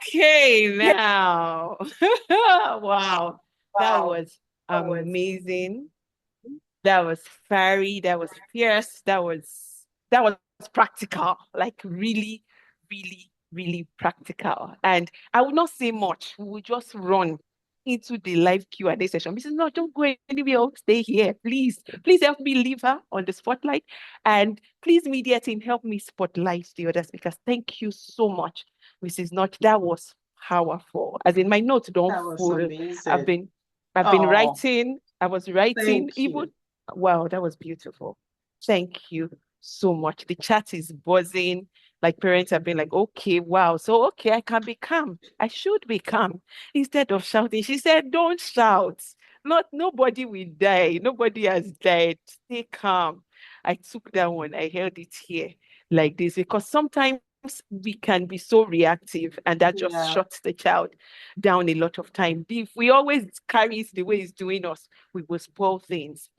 Okay, now. Wow. That Wow. was That was amazing. That was fiery. That was fierce. That was practical. Like really, really, really practical. And I will not say much. We will just run into the live Q&A session. Mrs. No, don't go anywhere. I'll stay here. Please, please help me leave her on the spotlight. And please, media team, help me spotlight the other speakers. Thank you so much, Mrs. Notch. That was powerful. As in my notes don't that was full. I've amazing. been I've been Oh, writing. I was writing thank even. you. Wow, that was beautiful. Thank you so much. The chat is buzzing. Like parents have been like, okay, wow. So okay, I can be calm. I should be calm instead of shouting. She said, don't shout. Nobody will die. Nobody has died. Stay calm. I took that one. I held it here like this because sometimes we can be so reactive and that just Yeah. shuts the child down a lot of time. If we always carry it the way it's doing us, we will spoil things.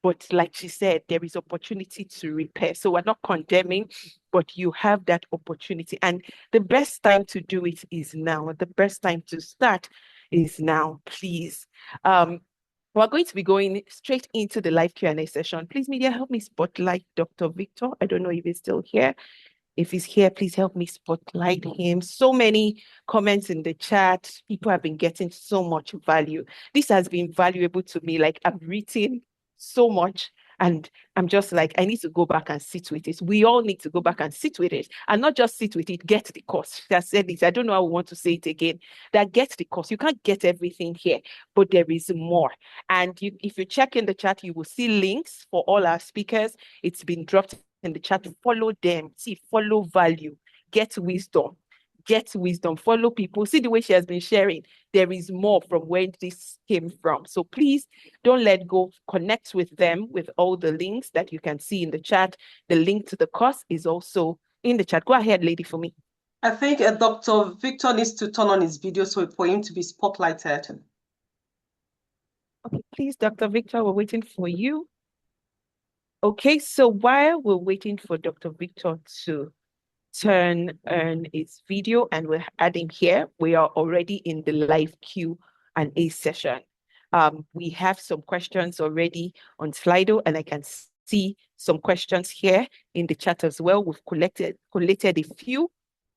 But like she said, there is opportunity to repair. So we're not condemning, but you have that opportunity. And the best time to do it is now. The best time to start is now, please. We're going to be going straight into the live Q&A session. Please, media, help me spotlight Dr. Victor. I don't know if he's still here. If he's here, please help me spotlight him. So many comments in the chat. People have been getting so much value. This has been valuable to me. Like I've written so much and I'm just like, I need to go back and sit with it. We all need to go back and sit with it and not just sit with it, get the course. I said this. I don't know how I want to say it again. That get the course. You can't get everything here, but there is more. And if you check in the chat, you will see links for all our speakers. It's been dropped in the chat. Follow them. See, follow value. Get wisdom. Get wisdom. Follow people. See the way she has been sharing. There is more from where this came from. So please don't let go. Connect with them with all the links that you can see in the chat. The link to the course is also in the chat. Go ahead, lady, for me. I think Dr. Victor needs to turn on his video so for him to be spotlighted. Okay, please, Dr. Victor, we're waiting for you. Okay, so while we're waiting for Dr. Victor to turn on his video and we're adding here, we are already in the live Q&A session. We have some questions already on Slido and I can see some questions here in the chat as well. We've collated a few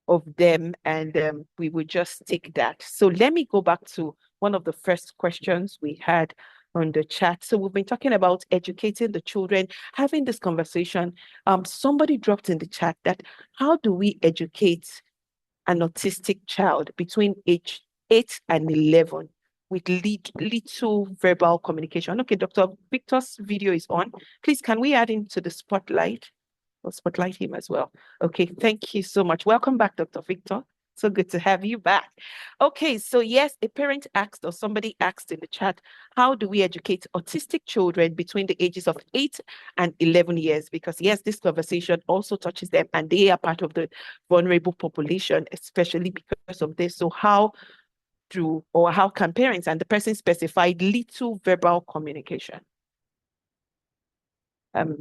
of them and we will just take that. So let me go back to one of the first questions we had on the chat. So we've been talking about educating the children, having this conversation. Somebody dropped in the chat that how do we educate an autistic child between age 8 and 11 with little verbal communication? Okay, Dr. Victor's video is on. Please, can we add him to the spotlight? We'll spotlight him as well. Okay, thank you so much. Welcome back, Dr. Victor. So good to have you back. Okay, so yes, a parent asked or somebody asked in the chat, how do we educate autistic children between the ages of 8 and 11 years? Because yes, this conversation also touches them and they are part of the vulnerable population, especially because of this. So how can parents, and the person specified little verbal communication?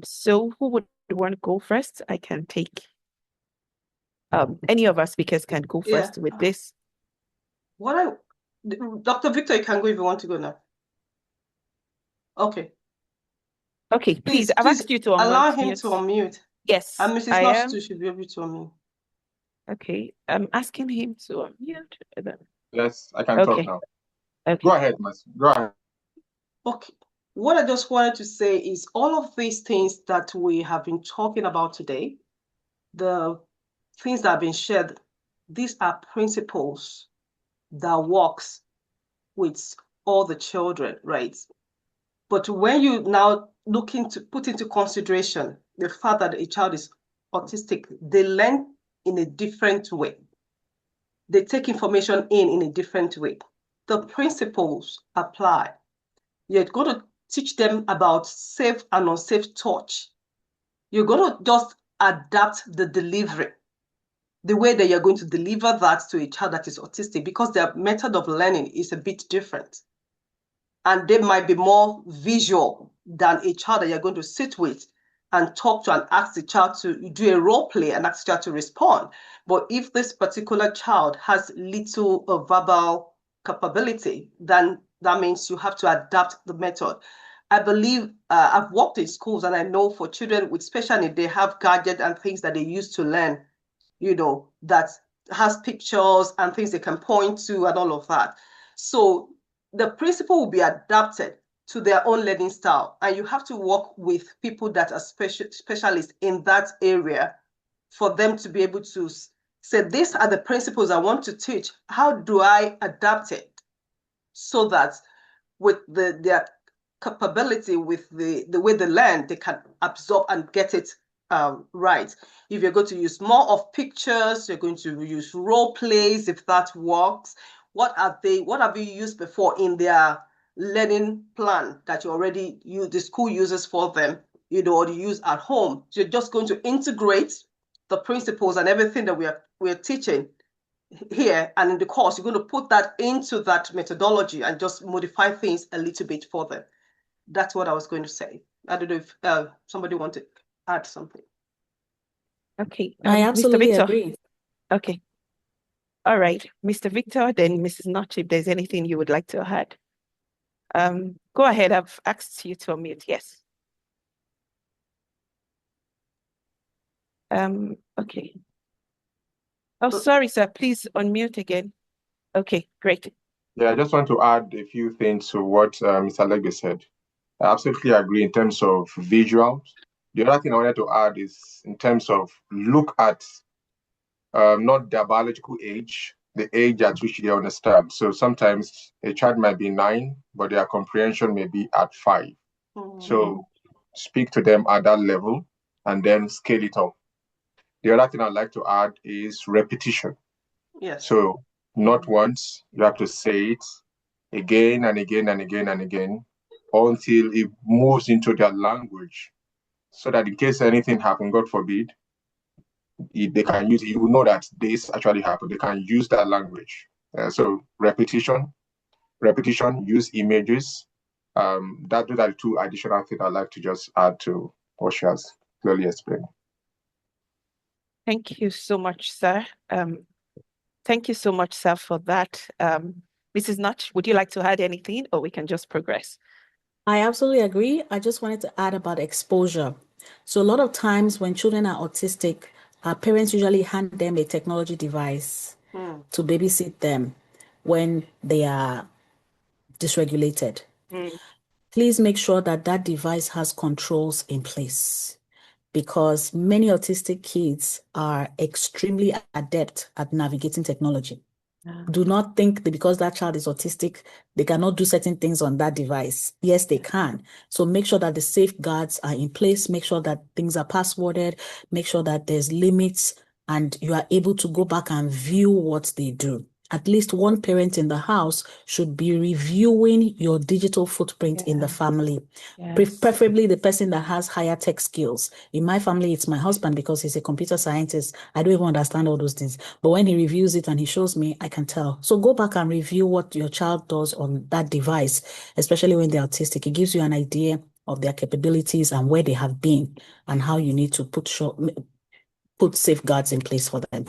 So who would want to go first? I can take any of our speakers can go Yeah. first with this. Dr. Victor, you can go if you want to go now. Okay. Okay, please, I've Please asked you to allow him to unmute. unmute. Yes, And Mrs. I Nurse am. too should be able to unmute. Okay, I'm asking him to unmute. Yes, I can talk Okay, now. Go okay. ahead, Mas. Go ahead. Okay. What I just wanted to say is all of these things that we have been talking about today, the things that have been shared, these are principles that works with all the children, right? But when you now look into put into consideration the fact that a child is autistic, they learn in a different way. They take information in a different way. The principles apply. You're going to teach them about safe and unsafe touch. You're going to just adapt the delivery, the way that you're going to deliver that to a child that is autistic, because their method of learning is a bit different. And they might be more visual than a child that you're going to sit with and talk to and ask the child to do a role play and ask the child to respond. But if this particular child has little verbal capability, then that means you have to adapt the method. I believe I've worked in schools, and I know for children with special needs, they have gadgets and things that they use to learn, that has pictures and things they can point to and all of that. So the principle will be adapted to their own learning style. And you have to work with people that are specialists in that area for them to be able to say, these are the principles I want to teach. How do I adapt it so that with their capability, with the way they learn, they can absorb and get it right. If you're going to use more of pictures, you're going to use role plays, if that works. What have you used before in their learning plan that you already use, the school uses for them, or you use at home? So you're just going to integrate the principles and everything that we're teaching here and in the course. You're going to put that into that methodology and just modify things a little bit for them. That's what I was going to say. I don't know if somebody want to add something. Okay, I Mr. absolutely Victor. agree. Okay. All right, Mr. Victor, then Mrs. Notch, if there's anything you would like to add. Go ahead. I've asked you to unmute. Yes. Okay. Oh, sorry, sir. Please unmute again. Okay, great. Yeah, I just want to add a few things to what Mr. Legbe said. I absolutely agree in terms of visuals. The other thing I wanted to add is in terms of look at not their biological age, the age at which they understand. So sometimes a child might be 9, but their comprehension may be at 5. So speak to them at that level and then scale it up. The other thing I'd like to add is repetition. Yes. So not once, you have to say it again and again and again and again until it moves into their language, so that in case anything happens, God forbid, they can use it. You will know that this actually happened. They can use that language. So repetition, use images. Those are the 2 additional things I'd like to just add to what she has clearly explained. Thank you so much, sir. Thank you so much, sir, for that. Mrs. Notch, would you like to add anything, or we can just progress? I absolutely agree. I just wanted to add about exposure. So a lot of times when children are autistic, our parents usually hand them a technology device to babysit them when they are dysregulated. Please make sure that that device has controls in place, because many autistic kids are extremely adept at navigating technology. Do not think that because that child is autistic, they cannot do certain things on that device. Yes, they can. So make sure that the safeguards are in place. Make sure that things are passworded. Make sure that there's limits and you are able to go back and view what they do. At least one parent in the house should be reviewing your digital footprint in the family. Preferably the person that has higher tech skills. In my family, it's my husband because he's a computer scientist. I don't even understand all those things. But when he reviews it and he shows me, I can tell. So go back and review what your child does on that device, especially when they're autistic. It gives you an idea of their capabilities and where they have been and how you need to put safeguards in place for them.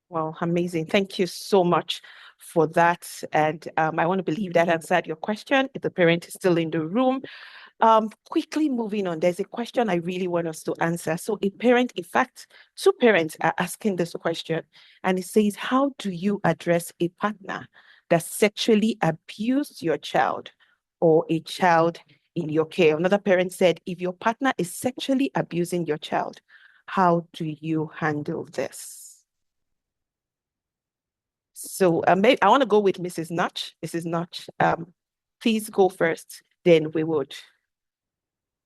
Wow, amazing. Thank you so much for that. And I want to believe that answered your question. If the parent is still in the room, quickly moving on, there's a question I really want us to answer. So a parent, in fact, 2 parents are asking this question, and it says, how do you address a partner that sexually abused your child or a child in your care? Another parent said, if your partner is sexually abusing your child, how do you handle this? So maybe I want to go with Mrs. Notch. Mrs. Notch, please go first. Then we would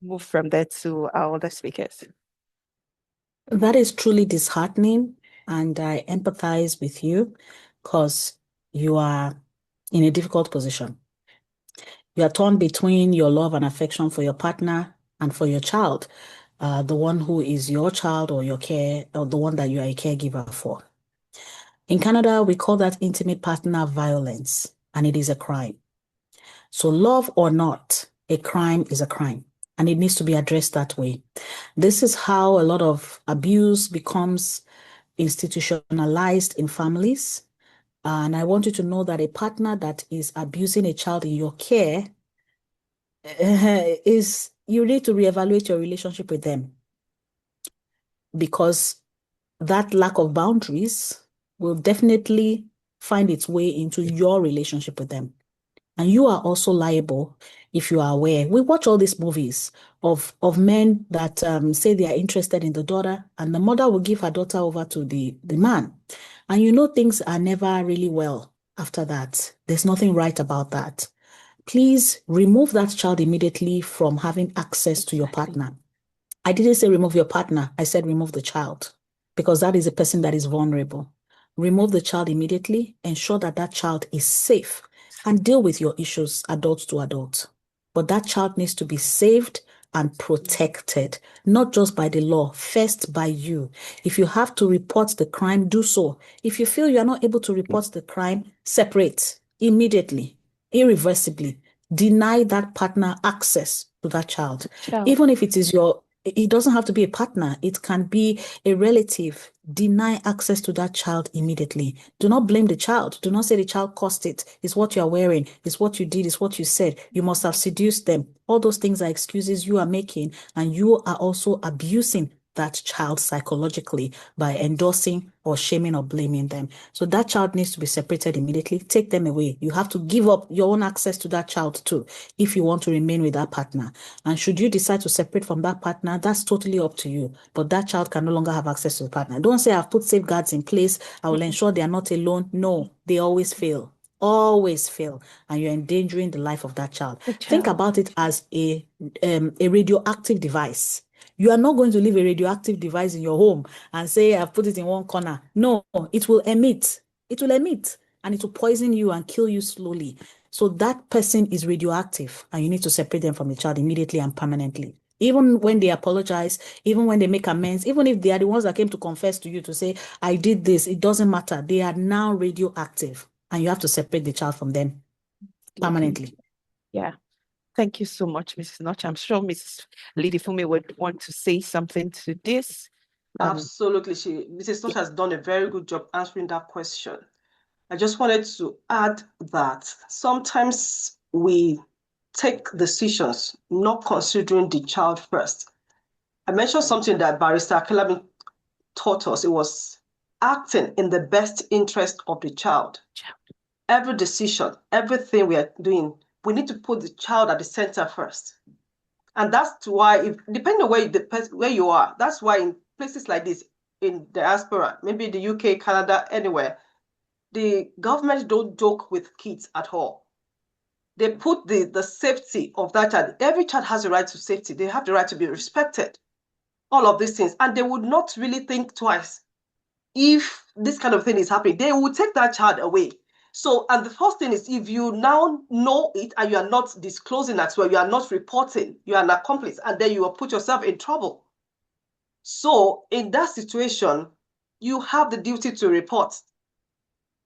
move from there to our other speakers. That is truly disheartening, and I empathize with you because you are in a difficult position. You are torn between your love and affection for your partner and for your child, the one who is your child or your care, or the one that you are a caregiver for. In Canada, we call that intimate partner violence, and it is a crime. So love or not, a crime is a crime. and it needs to be addressed that way. This is how a lot of abuse becomes institutionalized in families. And I want you to know that a partner that is abusing a child in your care is, you need to reevaluate your relationship with them, because that lack of boundaries will definitely find its way into your relationship with them. And you are also liable if you are aware. We watch all these movies of men that say they are interested in the daughter, and the mother will give her daughter over to the man. And you know things are never really well after that. There's nothing right about that. Please remove that child immediately from having access to your partner. I didn't say remove your partner. I said remove the child, because that is a person that is vulnerable. Remove the child immediately. Ensure that that child is safe, and deal with your issues adult to adult. But that child needs to be saved and protected, not just by the law, first by you. If you have to report the crime, do so. If you feel you are not able to report the crime, separate immediately, irreversibly. Deny that partner access to that child. Even if it is it doesn't have to be a partner. It can be a relative. Deny access to that child immediately. Do not blame the child. Do not say the child caused it. It's what you are wearing. It's what you did. It's what you said. You must have seduced them. All those things are excuses you are making, and you are also abusing that child psychologically by endorsing or shaming or blaming them. So that child needs to be separated immediately. Take them away. You have to give up your own access to that child too, if you want to remain with that partner. And should you decide to separate from that partner, that's totally up to you. But that child can no longer have access to the partner. Don't say I've put safeguards in place, I will ensure they are not alone. No, they always fail. Always fail, and you're endangering the life of that child. Think about it as a radioactive device. You are not going to leave a radioactive device in your home and say, I've put it in one corner. No, it will emit. It will emit, and it will poison you and kill you slowly. So that person is radioactive, and you need to separate them from the child immediately and permanently. Even when they apologize, even when they make amends, even if they are the ones that came to confess to you to say, I did this, it doesn't matter. They are now radioactive, and you have to separate the child from them permanently. Yeah. Thank you so much, Mrs. Notch. I'm sure Mrs. Lady Fumi would want to say something to this. Absolutely. Mrs. Notch has done a very good job answering that question. I just wanted to add that sometimes we take decisions not considering the child first. I mentioned something that Barrister Akelami taught us. It was acting in the best interest of the child. Every decision, everything we are doing, we need to put the child at the center first. And that's why, depending on where you are, that's why in places like this, in diaspora, maybe the UK, Canada, anywhere, the government don't joke with kids at all. They put the safety of that child. Every child has a right to safety. They have the right to be respected. All of these things. And they would not really think twice if this kind of thing is happening. They will take that child away. So, and the first thing is, if you now know it and you are not disclosing that, well, you are not reporting, you are an accomplice, and then you will put yourself in trouble. So in that situation, you have the duty to report.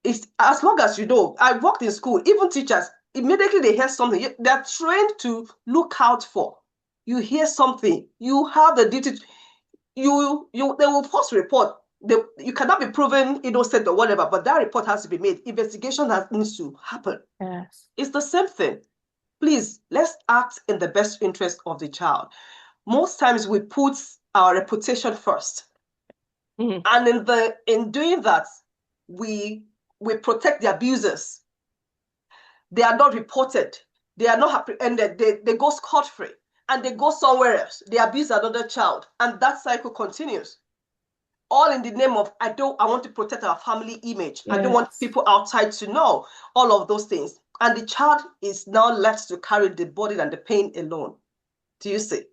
It's, as long as you know, I worked in school, even teachers, immediately they hear something, they're trained to look out for. You hear something, you have the duty, they will first report. You cannot be proven innocent or whatever, but that report has to be made. Investigation needs to happen. Yes. It's the same thing. Please, let's act in the best interest of the child. Most times we put our reputation first. And in doing that, we protect the abusers. They are not reported. They are not apprehended. They go scot-free. And they go somewhere else. They abuse another child. And that cycle continues. All in the name of, I want to protect our family image. Yes. I don't want people outside to know all of those things. And the child is now left to carry the burden and the pain alone. Do you see?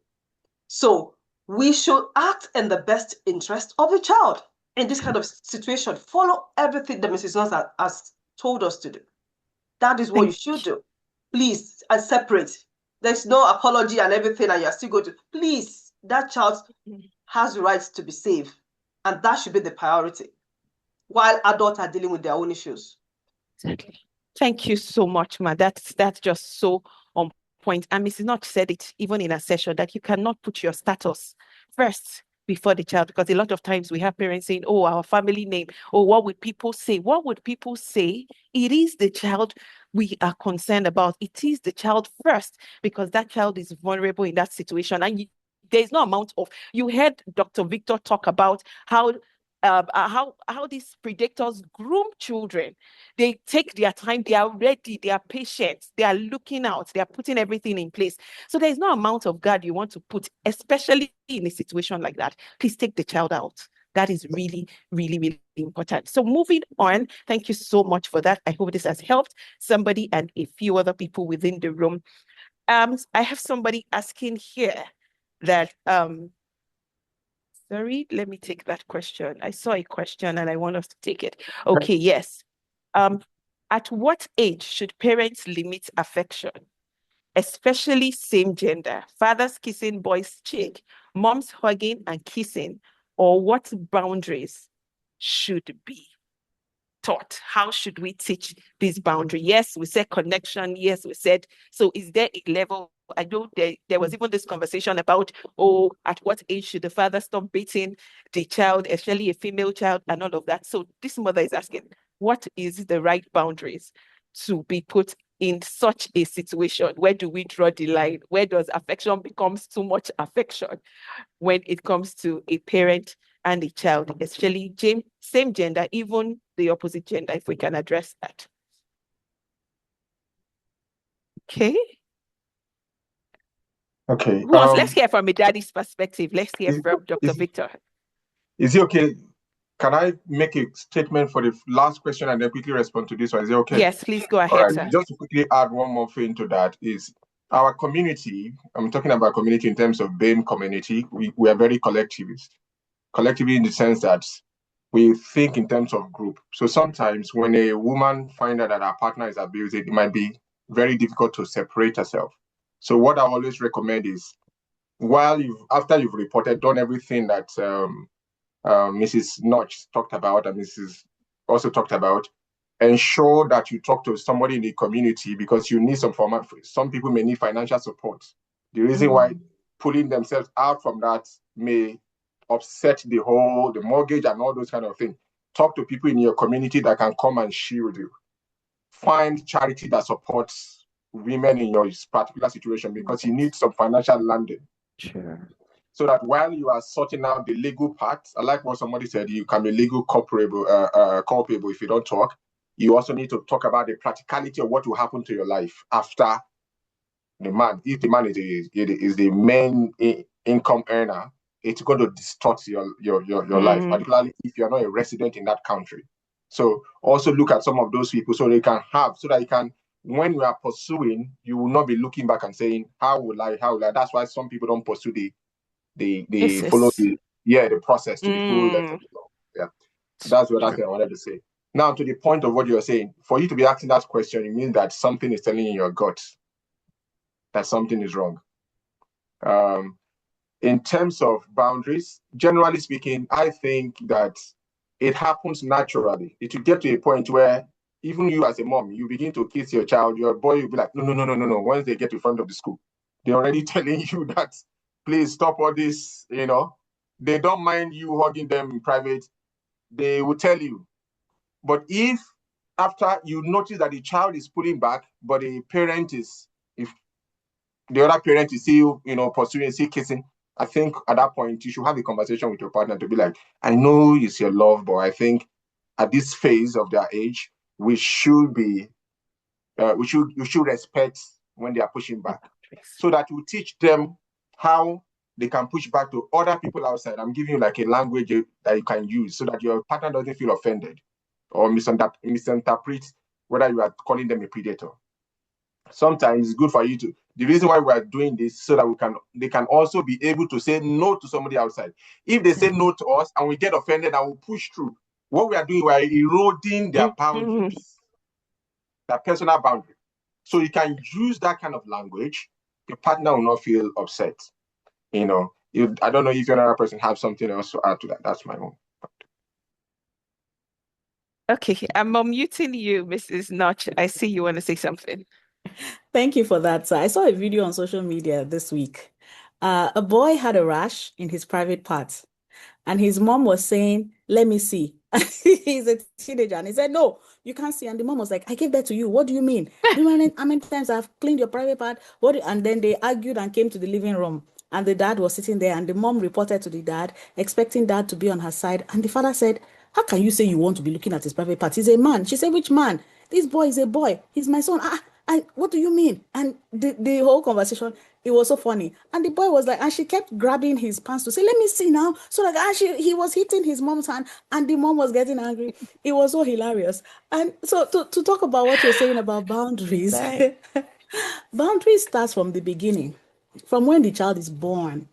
So we should act in the best interest of the child in this kind of situation. Follow everything that Mrs. Nance has told us to do. That is what you should do. Please, and separate. There's no apology and everything, and you're still going to. Please, that child has the right to be safe. And that should be the priority, while adults are dealing with their own issues. Exactly. Thank you so much, Ma. That's just so on point, and Mrs. Notch said it even in a session, that you cannot put your status first before the child, because a lot of times we have parents saying, oh, our family name, oh, what would people say? What would people say? It is the child we are concerned about. It is the child first, because that child is vulnerable in that situation. And there's no amount of, you heard Dr. Victor talk about how these predators groom children. They take their time, they are ready, they are patient, they are looking out, they are putting everything in place. So there's no amount of guard you want to put, especially in a situation like that. Please take the child out. That is really, really, really important. So moving on, thank you so much for that. I hope this has helped somebody and a few other people within the room. I have somebody asking here that sorry, let me take that question. I saw a question and I want us to take it. Okay, yes. At what age should parents limit affection, especially same gender? Fathers kissing boys' cheek, moms hugging and kissing, or what boundaries should be taught? How should we teach this boundary? Yes, we said connection. Yes, we said, so is there a level? I know there was even this conversation about, oh, at what age should the father stop beating the child, especially a female child, and all of that. So this mother is asking, what is the right boundaries to be put in such a situation? Where do we draw the line? Where does affection becomes too much affection when it comes to a parent and a child, especially same gender, even the opposite gender, if we can address that? Okay. Okay. Who wants? Let's hear from a daddy's perspective. Let's hear from Dr. Victor. Is it okay? Can I make a statement for the last question and then quickly respond to this one? Is it okay? Yes, please go ahead, all right, sir. just to quickly add one more thing to that is our community. I'm talking about community in terms of BAME community. We are very collectivist. Collectively in the sense that we think in terms of group. So sometimes when a woman finds out that her partner is abusing, it might be very difficult to separate herself. So what I always recommend is, after you've reported, done everything that Mrs. Notch talked about and Mrs. also talked about, ensure that you talk to somebody in the community, because you need some people may need financial support. The reason why pulling themselves out from that may upset the mortgage and all those kind of things. Talk to people in your community that can come and shield you. Find charity that supports women in your particular situation, because you need some financial landing. Sure. So that while you are sorting out the legal part, I like what somebody said, you can be legal culpable if you don't talk. You also need to talk about the practicality of what will happen to your life after the man. If the man is the main income earner, it's going to distort your life, particularly if you're not a resident in that country. So also look at some of those people so that you can, when you are pursuing, you will not be looking back and saying, how will I? That's why some people don't pursue they follow the process to the full length of the law. Yeah. So that's what I wanted to say. Now, to the point of what you're saying, for you to be asking that question, it means that something is telling you in your gut that something is wrong. In terms of boundaries, generally speaking, I think that it happens naturally. It will get to a point where even you as a mom, you begin to kiss your child, your boy will be like, no. Once they get to front of the school, they're already telling you that, please stop all this, They don't mind you hugging them in private. They will tell you. But if after you notice that the child is pulling back, but if the other parent is still, pursuing, still kissing, I think at that point you should have a conversation with your partner to be like, I know it's your love, but I think at this phase of their age, we should respect when they are pushing back, so that you teach them how they can push back to other people outside. I'm giving you like a language that you can use so that your partner doesn't feel offended or misinterpret whether you are calling them a predator. Sometimes it's good for you to. The reason why we are doing this so that they can also be able to say no to somebody outside. If they say no to us and we get offended and we push through, what we are doing, we are eroding their boundaries, their personal boundary. So you can use that kind of language. Your partner will not feel upset. I don't know if another person have something else to add to that. That's my own. Okay, I'm unmuting you, Mrs. Notch. I see you want to say something. Thank you for that, sir. I saw a video on social media this week. A boy had a rash in his private part, and his mom was saying, "Let me see." He's a teenager, and he said, "No, you can't see." And the mom was like, "I gave that to you. What do you mean? Do you know how many times I've cleaned your private part?" And then they argued and came to the living room. And the dad was sitting there, and the mom reported to the dad, expecting dad to be on her side. And the father said, "How can you say you want to be looking at his private part? He's a man." She said, "Which man? This boy is a boy. He's my son." What do you mean? And the whole conversation, it was so funny. And the boy was like, and she kept grabbing his pants to say, "Let me see now." So like, he was hitting his mom's hand, and the mom was getting angry. It was so hilarious. And so to talk about what you're saying about boundaries, Right. boundaries starts from the beginning, from when the child is born.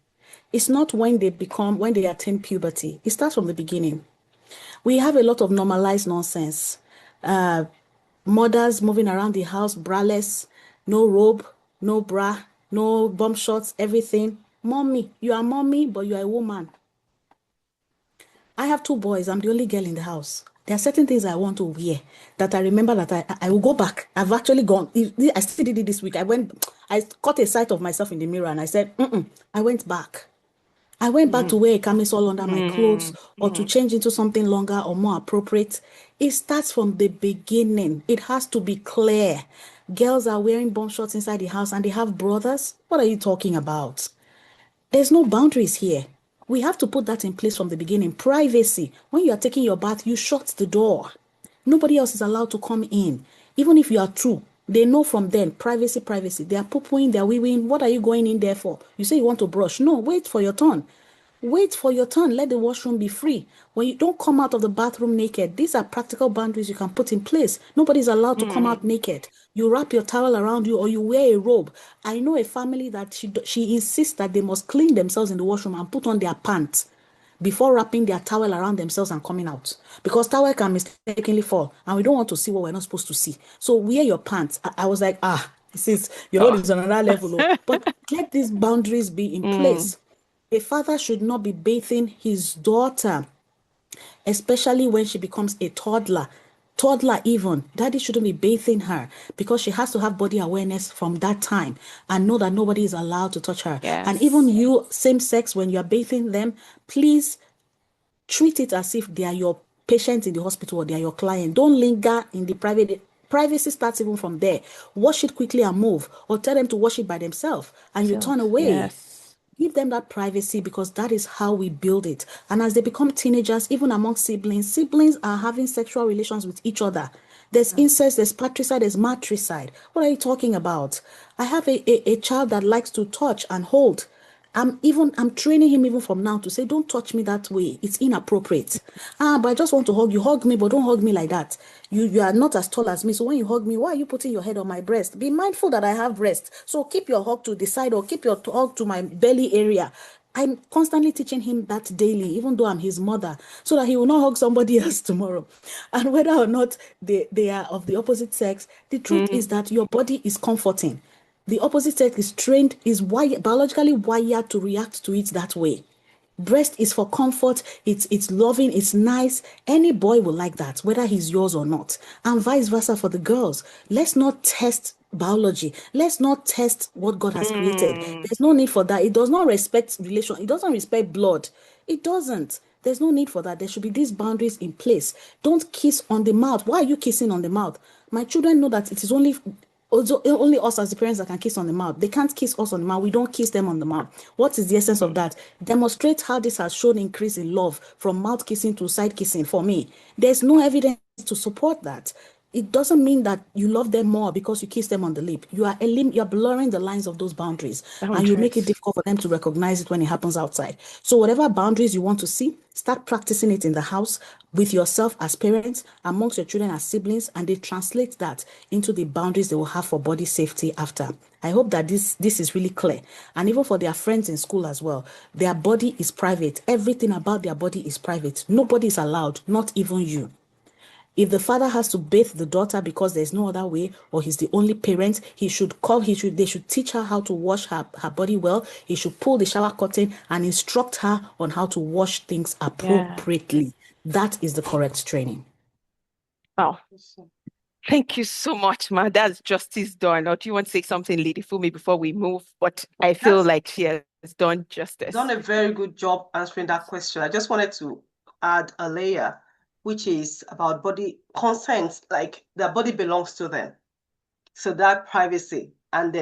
It's not when they attain puberty. It starts from the beginning. We have a lot of normalized nonsense. Uh, Mothers moving around the house braless, no robe, no bra, no bum shorts, everything. Mommy, you are mommy, but you are a woman. I have two boys. I'm the only girl in the house. There are certain things I want to wear that I remember that I will go back. I've actually gone. I still did it this week. I caught a sight of myself in the mirror and I said, I went back. I went back Mm, to wear a camisole under my clothes mm, or to mm. change into something longer or more appropriate. It starts from the beginning. It has to be clear. Girls are wearing bum shorts inside the house and they have brothers. What are you talking about? There's no boundaries here. We have to put that in place from the beginning. Privacy. When you are taking your bath, you shut the door. Nobody else is allowed to come in. Even if you are true, they know from then, privacy, privacy. They are poo-pooing, they are wee-weeing. What are you going in there for? You say you want to brush. No, wait for your turn. Wait for your turn. Let the washroom be free. When you don't come out of the bathroom naked, these are practical boundaries you can put in place. Nobody's allowed to come Mm. out naked. You wrap your towel around you or you wear a robe. I know a family that she insists that they must clean themselves in the washroom and put on their pants before wrapping their towel around themselves and coming out. Because towel can mistakenly fall and we don't want to see what we're not supposed to see. So wear your pants. I was like, this is your own Oh. is on another level. Oh. But let these boundaries be in Mm. place. A father should not be bathing his daughter, especially when she becomes a toddler. Toddler, even. Daddy shouldn't be bathing her because she has to have body awareness from that time and know that nobody is allowed to touch her. And even Yes. you, same sex, when you are bathing them, please treat it as if they are your patient in the hospital or they are your client. Don't linger in the private. Privacy starts even from there. Wash it quickly and move, or tell them to wash it by themselves and you turn Self. away. Yes. Give them that privacy because that is how we build it. And as they become teenagers, even among siblings are having sexual relations with each other. There's incest, there's patricide, there's matricide. What are you talking about? I have a child that likes to touch and hold. I'm training him even from now to say, don't touch me that way. It's inappropriate. But I just want to hug you. Hug me, but don't hug me like that. You are not as tall as me. So when you hug me, why are you putting your head on my breast? Be mindful that I have breast. So keep your hug to the side or keep your hug to my belly area. I'm constantly teaching him that daily, even though I'm his mother, so that he will not hug somebody else tomorrow. And whether or not they are of the opposite sex, the truth Mm. is that your body is comforting. The opposite sex is trained, is biologically wired to react to it that way. Breast is for comfort, it's loving, it's nice. Any boy will like that, whether he's yours or not. And vice versa for the girls. Let's not test biology. Let's not test what God has created. Mm. There's no need for that. It does not respect relation, it doesn't respect blood. It doesn't. There's no need for that. There should be these boundaries in place. Don't kiss on the mouth. Why are you kissing on the mouth? My children know that it is only us as the parents that can kiss on the mouth. They can't kiss us on the mouth. We don't kiss them on the mouth. What is the essence of Mm. that? Demonstrate how this has shown increase in love from mouth kissing to side kissing for me. There's no evidence to support that. It doesn't mean that you love them more because you kiss them on the lip. You're blurring the lines of those boundaries and you make it Boundaries. difficult for them to recognize it when it happens outside. So whatever boundaries you want to see, start practicing it in the house with yourself as parents, amongst your children as siblings, and they translate that into the boundaries they will have for body safety after. I hope that this is really clear. And even for their friends in school as well, their body is private. Everything about their body is private. Nobody is allowed, not even you. If the father has to bathe the daughter because there's no other way, or he's the only parent, they should teach her how to wash her body well. He should pull the shower curtain and instruct her on how to wash things Yeah. appropriately. That is the correct training. Wow. Thank you so much, ma. That's justice done. Or do you want to say something, Lady Fumi, before we move? But I feel That's like she has done done justice. a very good job answering that question. I just wanted to add a layer, which is about body consent, like their body belongs to them. So that privacy. And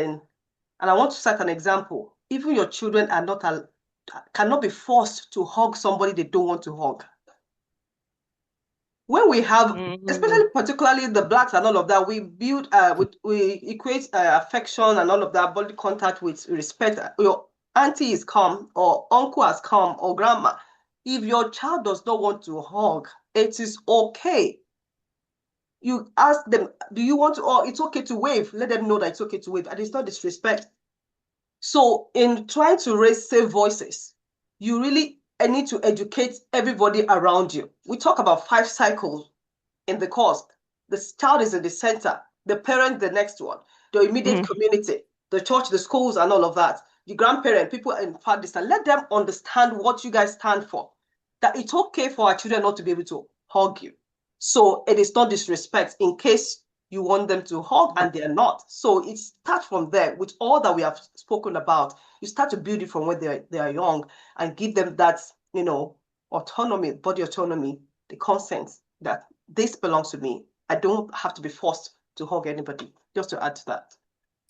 I want to set an example. Even your children are not cannot be forced to hug somebody they don't want to hug. When we have, especially particularly the blacks and all of that, we build, we equate affection and all of that, body contact with respect. Your auntie is come, or uncle has come, or grandma. If your child does not want to hug, it is okay. You ask them, do you want to, or it's okay to wave. Let them know that it's okay to wave, and it's not disrespect. So in trying to raise safe voices, you really need to educate everybody around you. We talk about 5 cycles in the course. The child is in the center, the parent, the next one, the immediate community, the church, the schools, and all of that. The grandparent, people in far distance, let them understand what you guys stand for. That it's okay for our children not to be able to hug you. So it is not disrespect in case you want them to hug and they're not. So it starts from there with all that we have spoken about. You start to build it from when they are young and give them that, autonomy, body autonomy, the consent that this belongs to me. I don't have to be forced to hug anybody, just to add to that.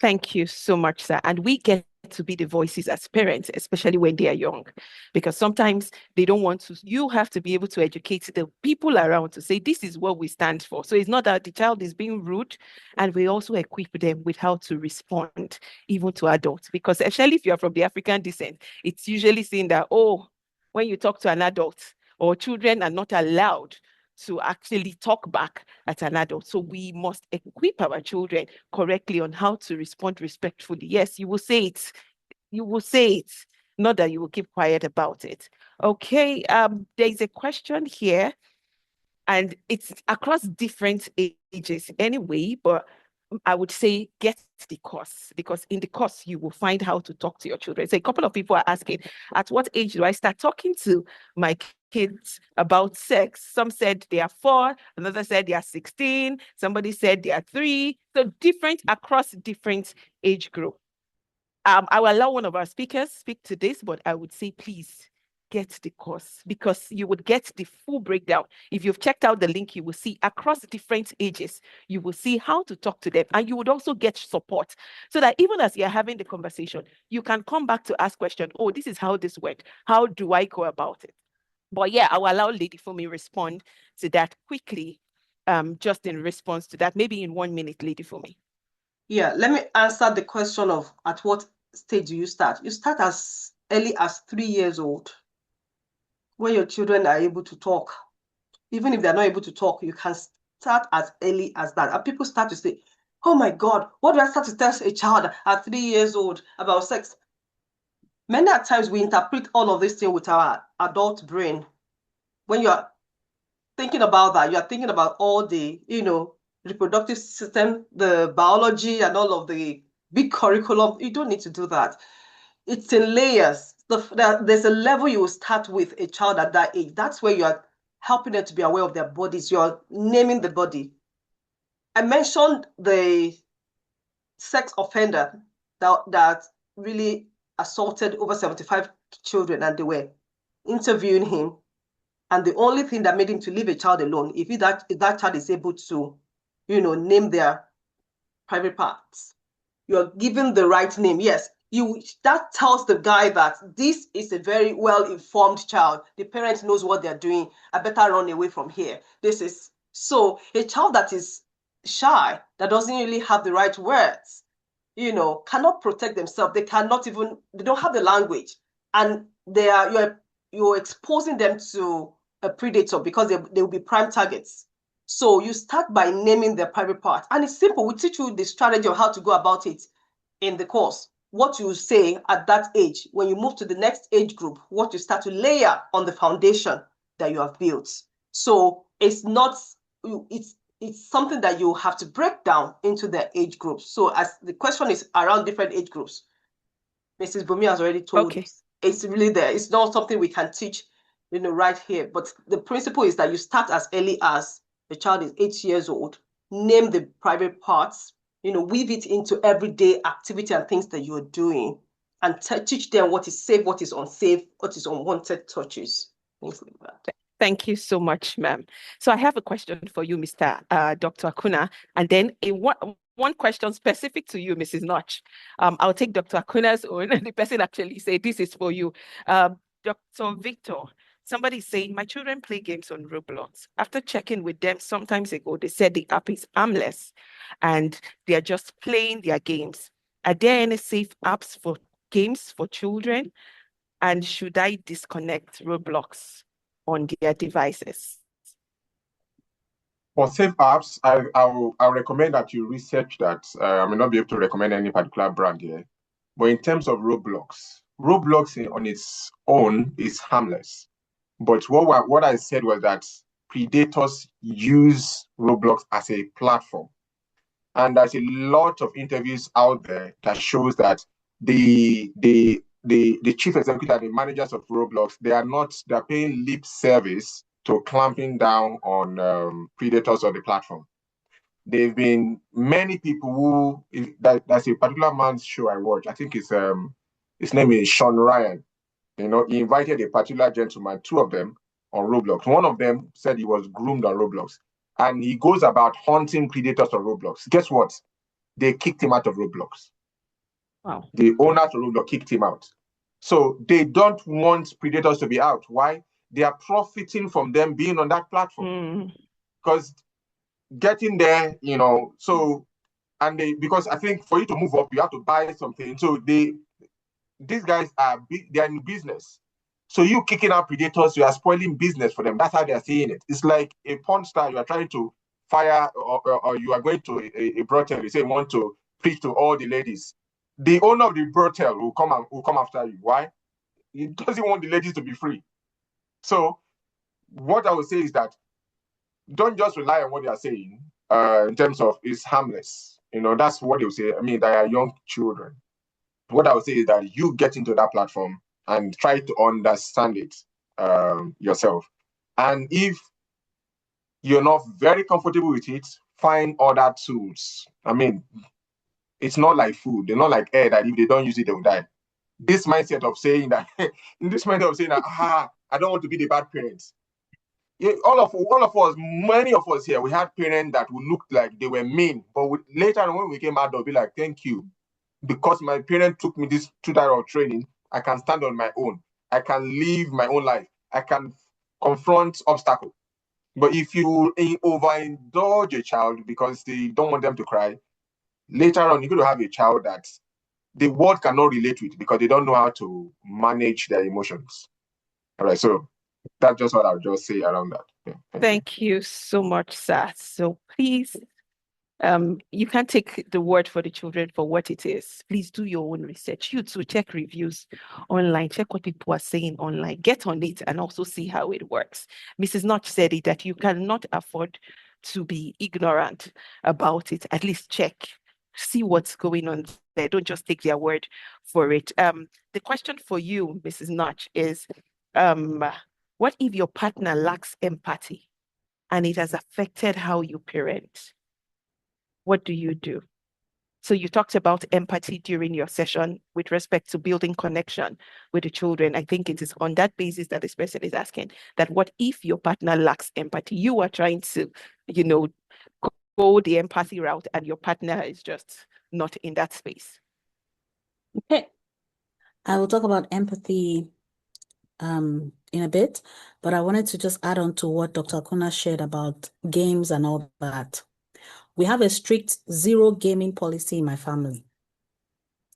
Thank you so much, sir. And we get to be the voices as parents, especially when they are young, because sometimes they don't want to. You have to be able to educate the people around to say, this is what we stand for. So it's not that the child is being rude, and we also equip them with how to respond, even to adults. Because especially if you're from the African descent, it's usually seen that, oh, when you talk to an adult, or children are not allowed to actually talk back at an adult. So we must equip our children correctly on how to respond respectfully. Yes, you will say it. You will say it. Not that you will keep quiet about it. Okay. There's a question here, and it's across different ages anyway, but I would say get the course, because in the course you will find how to talk to your children. So a couple of people are asking, at what age do I start talking to my kids about sex? Some said they are 4, another said they are 16, somebody said they are 3. So different across different age group. I will allow one of our speakers speak to this, but I would say please get the course, because you would get the full breakdown. If you've checked out the link, you will see across different ages, you will see how to talk to them, and you would also get support, so that even as you're having the conversation, you can come back to ask questions. Oh, this is how this went. How do I go about it? But yeah, I will allow Lady Fumi respond to that quickly, just in response to that, maybe in 1 minute, Lady Fumi. Yeah, let me answer the question of at what stage do you start? You start as early as 3 years old, when your children are able to talk. Even if they're not able to talk, you can start as early as that. And people start to say, oh my God, what do I start to tell a child at 3 years old about sex? Many times we interpret all of this thing with our adult brain. When you're thinking about that, you're thinking about all the, reproductive system, the biology, and all of the big curriculum. You don't need to do that. It's in layers. There's a level you will start with a child at that age. That's where you're helping them to be aware of their bodies. You're naming the body. I mentioned the sex offender that really assaulted over 75 children, and they were interviewing him. And the only thing that made him to leave a child alone, if that child is able to, name their private parts, you're given the right name. Yes, that tells the guy that this is a very well-informed child. The parent knows what they're doing. I better run away from here. So a child that is shy, that doesn't really have the right words, cannot protect themselves. They don't have the language. And you're exposing them to a predator, because they will be prime targets. So you start by naming their private part. And it's simple. We teach you the strategy of how to go about it in the course. What you say at that age, when you move to the next age group, what you start to layer on the foundation that you have built. So it's something that you have to break down into the age groups. So as the question is around different age groups, Mrs. Bumi has already told us. It's really there. It's not something we can teach, right here. But the principle is that you start as early as the child is 8 years old. name the private parts, weave it into everyday activity and things that you're doing, and teach them what is safe, what is unsafe, what is unwanted touches, things like that. Thank you so much, ma'am. So I have a question for you, Mr. Dr. Akuna, and then one question specific to you, Mrs. Notch. I'll take Dr. Akuna's own, and the person actually say, this is for you. Dr. Victor, somebody saying, my children play games on Roblox. After checking with them some times ago, they said the app is harmless and they are just playing their games. Are there any safe apps for games for children? And should I disconnect Roblox on their devices? For safe apps, I'll recommend that you research that. I may not be able to recommend any particular brand here. But in terms of Roblox, on its own is harmless. But what I said was that predators use Roblox as a platform. And there's a lot of interviews out there that shows that the chief executive, the managers of Roblox, they're paying lip service to clamping down on predators on the platform. There've been many people that's a particular man's show I watch. I think his name is Sean Ryan. He invited a particular gentleman, two of them, on Roblox. One of them said he was groomed on Roblox. And he goes about hunting predators on Roblox. Guess what? They kicked him out of Roblox. Wow. The owners of Roblox kicked him out. So they don't want predators to be out. Why? They are profiting from them being on that platform. Because getting there, because I think for you to move up, you have to buy something. So these guys they are in business. So you kicking out predators, you are spoiling business for them. That's how they are seeing it. It's like a porn star you are trying to fire, or you are going to a brothel. You say you want to preach to all the ladies. The owner of the brothel will come after you. Why? He doesn't want the ladies to be free. So what I would say is that don't just rely on what they are saying in terms of it's harmless. That's what they will say. I mean, they are young children. What I would say is that you get into that platform and try to understand it yourself. And if you're not very comfortable with it, find other tools. I mean, it's not like food. They're not like air that if they don't use it, they will die. This mindset of saying that, I don't want to be the bad parent. Yeah, all of us, many of us here, we had parents that would look like they were mean, but later on when we came out, they'll be like, thank you. Because my parents took me this 2 type of training, I can stand on my own. I can live my own life. I can confront obstacles. But if you overindulge a child because they don't want them to cry, later on you're going to have a child that the world cannot relate with because they don't know how to manage their emotions. All right, so that's just what I'll just say around that. Yeah, thank you so much, sir. So please, you can't take the word for the children for what it is. Please do your own research. You too, check reviews online, check what people are saying online, get on it and also see how it works. Mrs. Notch said it that you cannot afford to be ignorant about it. At least check, see what's going on there. Don't just take their word for it. The question for you, Mrs. Notch, is what if your partner lacks empathy and it has affected how you parent? What do you do? So you talked about empathy during your session with respect to building connection with the children. I think it is on that basis that this person is asking that what if your partner lacks empathy? You are trying to, go the empathy route and your partner is just not in that space. Okay. I will talk about empathy in a bit, but I wanted to just add on to what Dr. Akuna shared about games and all that. We have a strict 0 gaming policy in my family.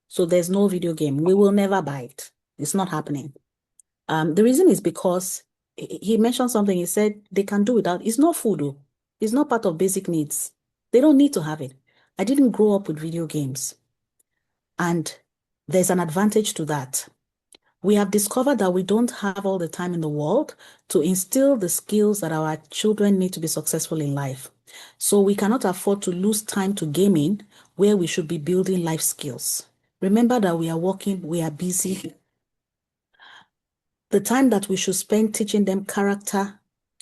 So there's no video game. We will never buy it. It's not happening. The reason is because he mentioned something. He said they can do without. It's not food, though. It's not part of basic needs. They don't need to have it. I didn't grow up with video games. And there's an advantage to that. We have discovered that we don't have all the time in the world to instill the skills that our children need to be successful in life. So we cannot afford to lose time to gaming where we should be building life skills. Remember that we are working, we are busy. The time that we should spend teaching them character,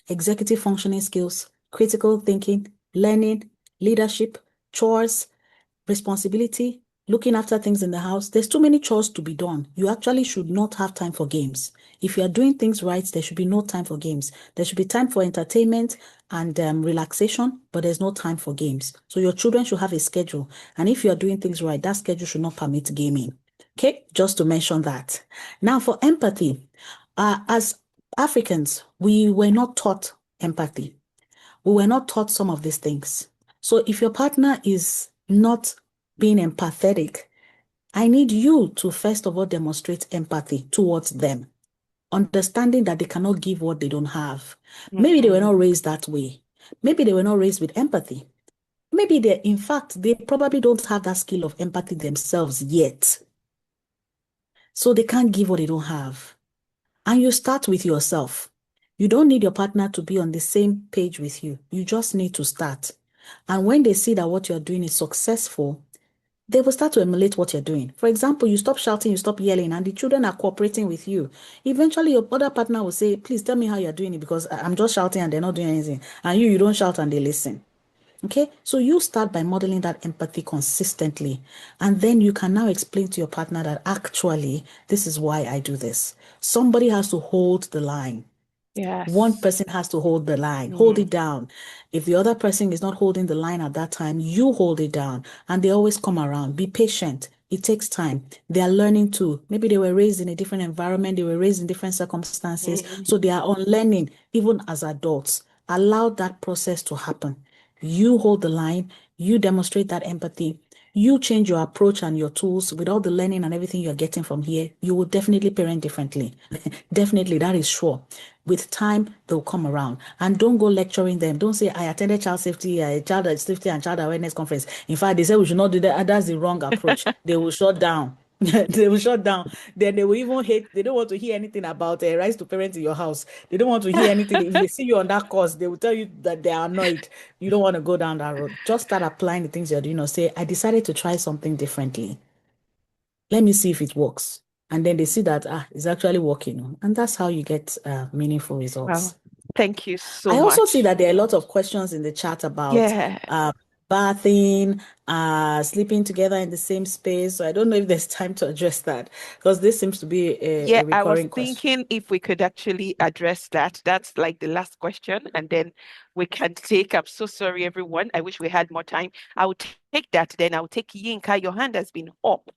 executive functioning skills, critical thinking, learning, leadership, chores, responsibility, looking after things in the house. There's too many chores to be done. You actually should not have time for games. If you are doing things right, there should be no time for games. There should be time for entertainment and relaxation, but there's no time for games. So your children should have a schedule. And if you are doing things right, that schedule should not permit gaming. Okay, just to mention that. Now for empathy, as Africans, we were not taught empathy. We were not taught some of these things. So if your partner is not being empathetic, I need you to first of all demonstrate empathy towards them, understanding that they cannot give what they don't have. Maybe they were not raised that way. Maybe they were not raised with empathy. Maybe in fact, they probably don't have that skill of empathy themselves yet. So they can't give what they don't have. And you start with yourself. You don't need your partner to be on the same page with you. You just need to start. And when they see that what you're doing is successful, they will start to emulate what you're doing. For example, you stop shouting, you stop yelling, and the children are cooperating with you. Eventually, your other partner will say, please tell me how you're doing it because I'm just shouting and they're not doing anything. And you don't shout and they listen. Okay, so you start by modeling that empathy consistently, and then you can now explain to your partner that actually, this is why I do this. Somebody has to hold the line. Yes. One person has to hold the line, hold it down. If the other person is not holding the line at that time, you hold it down, and they always come around. Be patient. It takes time. They are learning too. Maybe they were raised in a different environment. They were raised in different circumstances. So they are unlearning, even as adults. Allow that process to happen. You hold the line, you demonstrate that empathy, you change your approach and your tools with all the learning and everything you're getting from here, you will definitely parent differently. Definitely, that is sure. With time, they'll come around. And don't go lecturing them. Don't say, I attended child safety and child awareness conference. In fact, they said we should not do that. That's the wrong approach. They will shut down. They will shut down. Then they will even hate. They don't want to hear anything about rights to parent in your house. They don't want to hear anything. If they see you on that course, they will tell you that they are annoyed. You don't want to go down that road. Just start applying the things you're doing, or say, I decided to try something differently. Let me see if it works. And then they see that it's actually working. And that's how you get meaningful results. Wow. Thank you so I also much. see that there are a lot of questions in the chat about bathing, sleeping together in the same space. So I don't know if there's time to address that because this seems to be a I was recurring question. thinking if we could actually address that. That's like the last question, and then we can take. I'm so sorry, everyone. I wish we had more time. I will take that. Then I'll take Yinka. Your hand has been up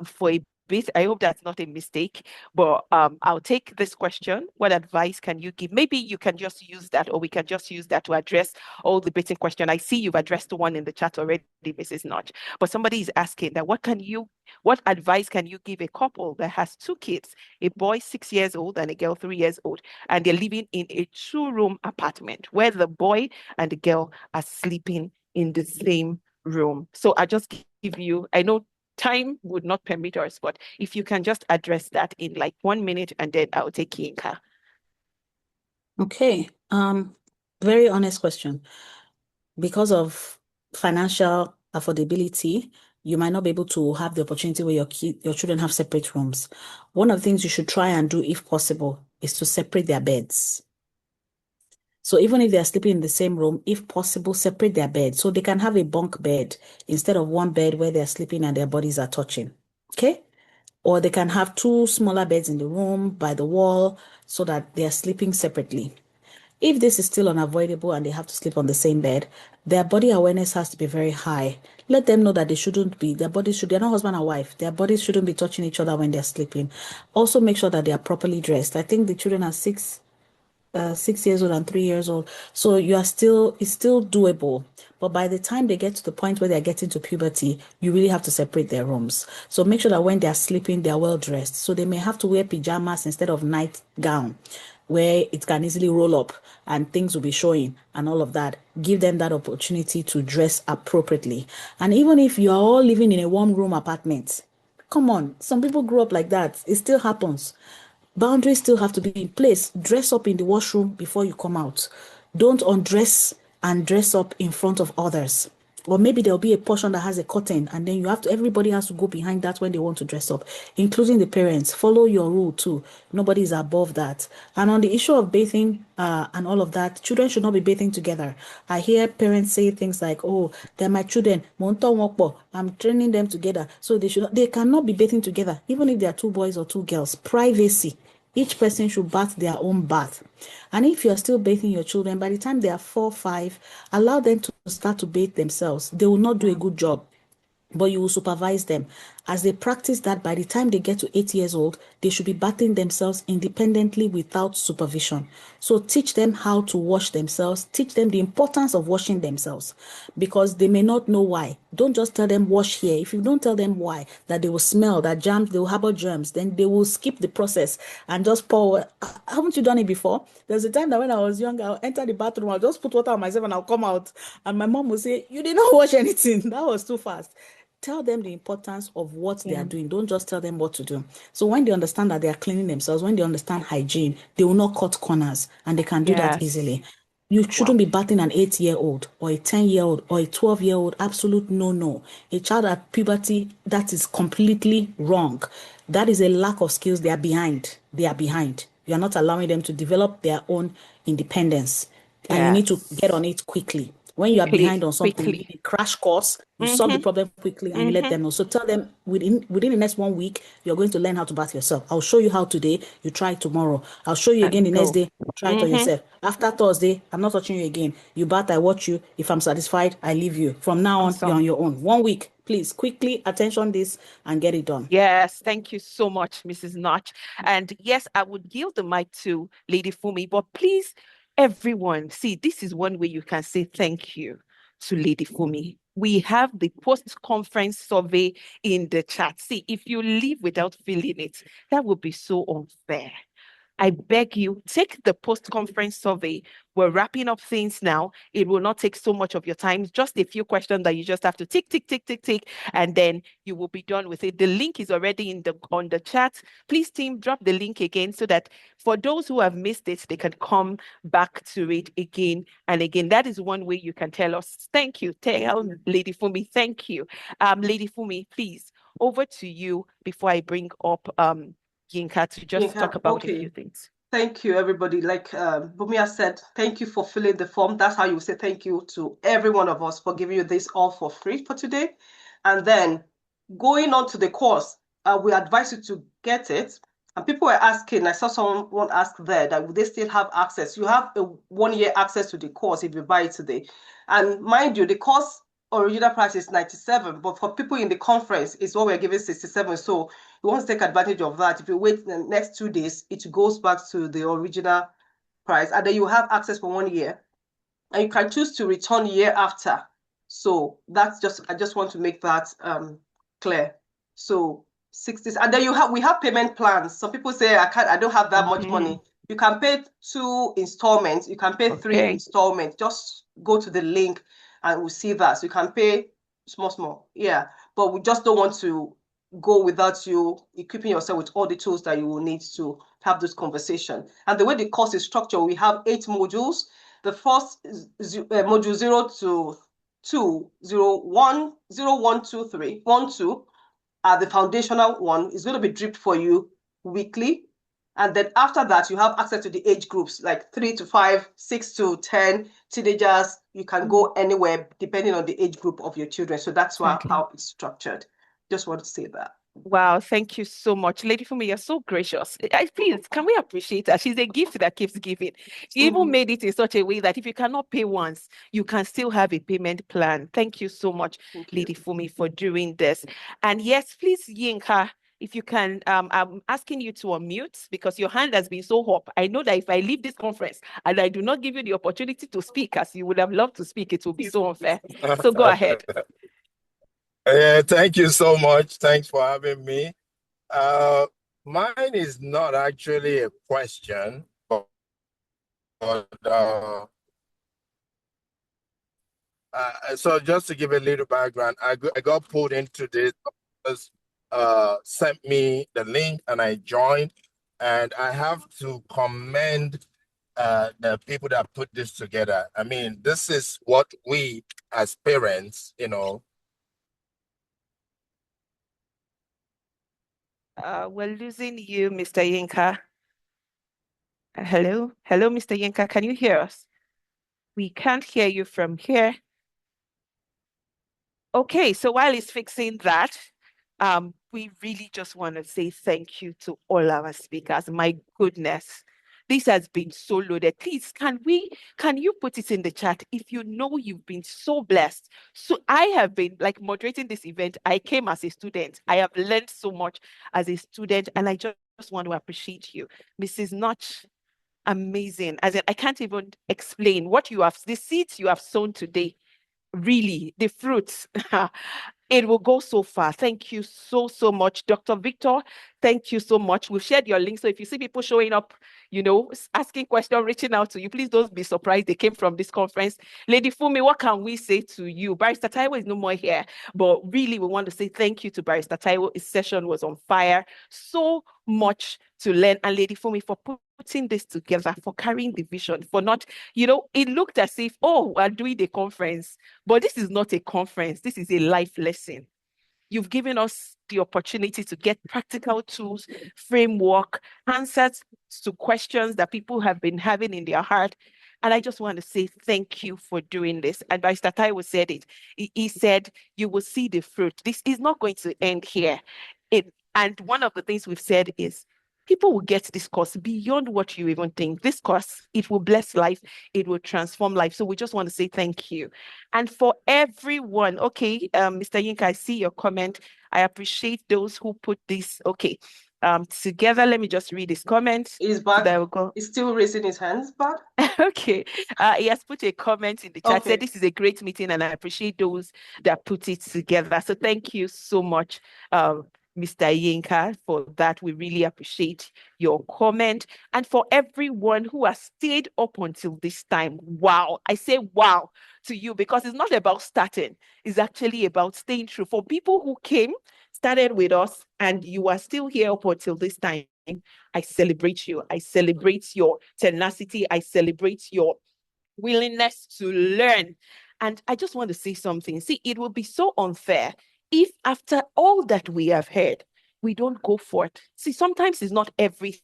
for a bit. I hope that's not a mistake, but I'll take this question. What advice can you give? Maybe you can just use that, or we can just use that to address all the bitten question. I see you've addressed the one in the chat already, Mrs. Notch, but somebody is asking that what advice can you give a couple that has two kids, a boy 6 years old and a girl 3 years old, and they're living in a two-room apartment where the boy and the girl are sleeping in the same room? So I just give you, I know time would not permit us, but if you can just address that in like 1 minute, and then I'll take Yinka. Okay. Very honest question. Because of financial affordability, you might not be able to have the opportunity where your children have separate rooms. One of the things you should try and do, if possible, is to separate their beds. So even if they're sleeping in the same room, if possible, separate their bed so they can have a bunk bed instead of one bed where they're sleeping and their bodies are touching. Okay? Or they can have two smaller beds in the room by the wall so that they're sleeping separately. If this is still unavoidable and they have to sleep on the same bed, their body awareness has to be very high. Let them know that they're not husband and wife. Their bodies shouldn't be touching each other when they're sleeping. Also make sure that they are properly dressed. I think the children are 6 years old and 3 years old. So it's still doable. But by the time they get to the point where they're getting to puberty, you really have to separate their rooms. So make sure that when they're sleeping, they're well dressed. So they may have to wear pajamas instead of nightgown, where it can easily roll up and things will be showing and all of that. Give them that opportunity to dress appropriately. And even if you are all living in a one-room apartment, come on, some people grew up like that. It still happens. Boundaries still have to be in place. Dress up in the washroom before you come out. Don't undress and dress up in front of others. Or maybe there'll be a portion that has a curtain, and then everybody has to go behind that when they want to dress up, including the parents. Follow your rule too. Nobody is above that. And on the issue of bathing and all of that, children should not be bathing together. I hear parents say things like, "Oh, they're my children. I'm training them together, so they cannot be bathing together, even if they are two boys or two girls. Privacy." Each person should bath their own bath. And if you're still bathing your children, by the time they are 4, 5, allow them to start to bathe themselves. They will not do a good job, but you will supervise them. As they practice that, by the time they get to 8 years old, they should be bathing themselves independently without supervision. So teach them how to wash themselves. Teach them the importance of washing themselves, because they may not know why. Don't just tell them wash here. If you don't tell them why, that they will smell, that germs, they will harbor germs, then they will skip the process and just pour. Haven't you done it before? There's a time that when I was young, I'll enter the bathroom, I'll just put water on myself and I'll come out. And my mom will say, "You did not wash anything." That was too fast. Tell them the importance of what they Yeah. are doing. Don't just tell them what to do. So when they understand that they are cleaning themselves, when they understand hygiene, they will not cut corners, and they can do that Yes. easily. You Wow. shouldn't be bathing an 8-year-old or a 10-year-old or a 12-year-old. Absolute no, no. A child at puberty, that is completely wrong. That is a lack of skills. They are behind. They are behind. You are not allowing them to develop their own independence. And you need to get Yes. on it quickly. When you are behind Quickly, on something, you quickly. need a crash course. You solve the Mm-hmm. problem quickly and you let Mm-hmm. them know. So tell them within the next 1 week, you're going to learn how to bath yourself. I'll show you how today. You try it tomorrow. I'll show you again And the next go. day. Try it on Mm-hmm. yourself. After Thursday, I'm not touching you again. You bath, I watch you. If I'm satisfied, I leave you. From now on, you're on Awesome. your own. 1 week, please, quickly attention this and get it done. Yes, thank you so much, Mrs. Notch. And yes, I would yield the mic to Lady Fumi, but please, everyone, see, this is one way you can say thank you to Lady Fumi. We have the post-conference survey in the chat. See, if you leave without filling it, that would be so unfair. I beg you, take the post-conference survey. We're wrapping up things now. It will not take so much of your time. Just a few questions that you just have to tick, tick, tick, tick, tick, and then you will be done with it. The link is already on the chat. Please, team, drop the link again so that for those who have missed it, they can come back to it again and again. That is one way you can tell us. Thank you. Tell Lady Fumi, thank you. Lady Fumi, please, over to you before I bring up Yinka to just talk Yinka, about a few okay. things. Thank you, everybody. Like Bumia said, thank you for filling the form. That's how you say thank you to every one of us for giving you this all for free for today. And then going on to the course, we advise you to get it. And people were asking, I saw someone ask there that would they still have access? You have a 1 year access to the course if you buy it today. And mind you, the course original price is 97, but for people in the conference, it's what we're giving 67. So you want to take advantage of that. If you wait the next 2 days, it goes back to the original price, and then you have access for 1 year, and you can choose to return year after. So that's I just want to make that clear. So 60, and then we have payment plans. Some people say I don't have that much money. You can pay 2 installments. You can pay 3 installments. Just go to the link and we'll see that. So you can pay small, yeah. But we just don't want to go without you equipping yourself with all the tools that you will need to have this conversation. And the way the course is structured, we have 8 modules. The first is module 0 to 2, 0, 1, 0, 1, 2, 3, 1, 2, the foundational one is going to be dripped for you weekly. And then after that, you have access to the age groups like 3 to 5, 6 to 10, teenagers. You can go anywhere depending on the age group of your children. So that's how it's structured. Just want to say that. Wow, thank you so much. Lady Fumi, you're so gracious. Please, can we appreciate her? She's a gift that keeps giving. She even made it in such a way that if you cannot pay once, you can still have a payment plan. Thank you so much, Lady Fumi, for doing this. And yes, please, Yinka, if you can, I'm asking you to unmute because your hand has been so up. I know that if I leave this conference and I do not give you the opportunity to speak as you would have loved to speak, it will be so unfair. So go ahead. Thank you so much. Thanks for having me. Mine is not actually a question, but so just to give a little background, I got pulled into this, sent me the link and I joined, and I have to commend the people that put this together. I mean, this is what we as parents, We're losing you, Mr. Yinka. Hello? Hello, Mr. Yinka. Can you hear us? We can't hear you from here. Okay, so while he's fixing that, we really just want to say thank you to all our speakers. My goodness, this has been so loaded. Please, can you put it in the chat if you know you've been so blessed? So I have been like moderating this event. I came as a student. I have learned so much as a student, and I just want to appreciate you, Mrs. Notch. Amazing. As in, I can't even explain what you have, the seeds you have sown today, really, the fruits. It will go so far. Thank you so, so much. Dr. Victor, thank you so much. We've shared your link. So if you see people showing up, asking questions, reaching out to you, please don't be surprised they came from this conference. Lady Fumi, what can we say to you? Barrister Taiwo is no more here, but really we want to say thank you to Barrister Taiwo. His session was on fire. So much to learn. And Lady Fumi for putting this together, for carrying the vision, for not, it looked as if, oh, we're doing the conference, but this is not a conference. This is a life lesson. You've given us the opportunity to get practical tools, framework, answers to questions that people have been having in their heart. And I just want to say thank you for doing this. And Barrister Taiwo said it. He said, you will see the fruit. This is not going to end here. And one of the things we've said is people will get this course beyond what you even think. This course, it will bless life, it will transform life. So we just want to say thank you. And for everyone, okay, Mr. Yinka, I see your comment. I appreciate those who put this, okay, together. Let me just read his comment. He's back. There we go. He's still raising his hands, but okay. He has put a comment in the chat, said this is a great meeting and I appreciate those that put it together. So thank you so much, Mr. Yinka, for that. We really appreciate your comment. And for everyone who has stayed up until this time, wow. I say wow to you because it's not about starting. It's actually about staying true. For people who came, started with us, and you are still here up until this time, I celebrate you. I celebrate your tenacity. I celebrate your willingness to learn. And I just want to say something. See, it will be so unfair if after all that we have heard, we don't go for it. See, sometimes it's not everything.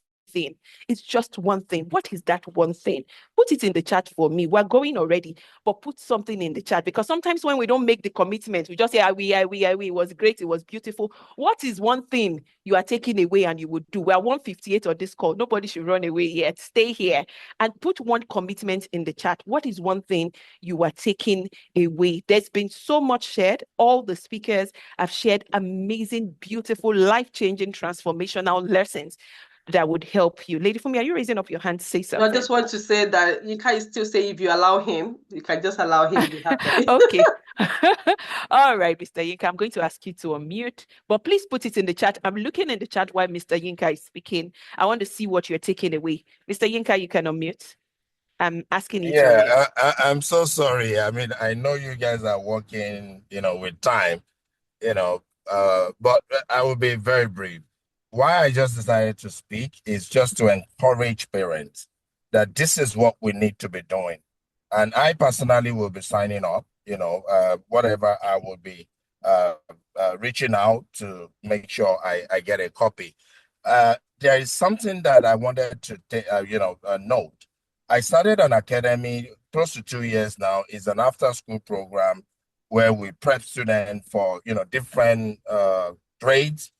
It's just one thing. What is that one thing? Put it in the chat for me. We're going already, but put something in the chat because sometimes when we don't make the commitment, we just say, we. It was great. It was beautiful. What is one thing you are taking away and you would do? We're 158 on this call. Nobody should run away yet. Stay here and put one commitment in the chat. What is one thing you are taking away? There's been so much shared. All the speakers have shared amazing, beautiful, life-changing, transformational lessons that would help you. Lady Fumi, are you raising up your hand to say something? I just want to say that you can still say if you allow him, you can just allow him to be happy. Okay. All right, Mr. Yinka, I'm going to ask you to unmute, but please put it in the chat. I'm looking in the chat while Mr. Yinka is speaking. I want to see what you're taking away. Mr. Yinka, you can unmute. I'm asking you to unmute. Yeah, I'm so sorry. I mean, I know you guys are working, with time, but I will be very brief. Why I just decided to speak is just to encourage parents that this is what we need to be doing. And I personally will be signing up, whatever I will be reaching out to make sure I get a copy. There is something that I wanted to, note. I started an academy close to 2 years now. It's an after-school program where we prep students for, different grades,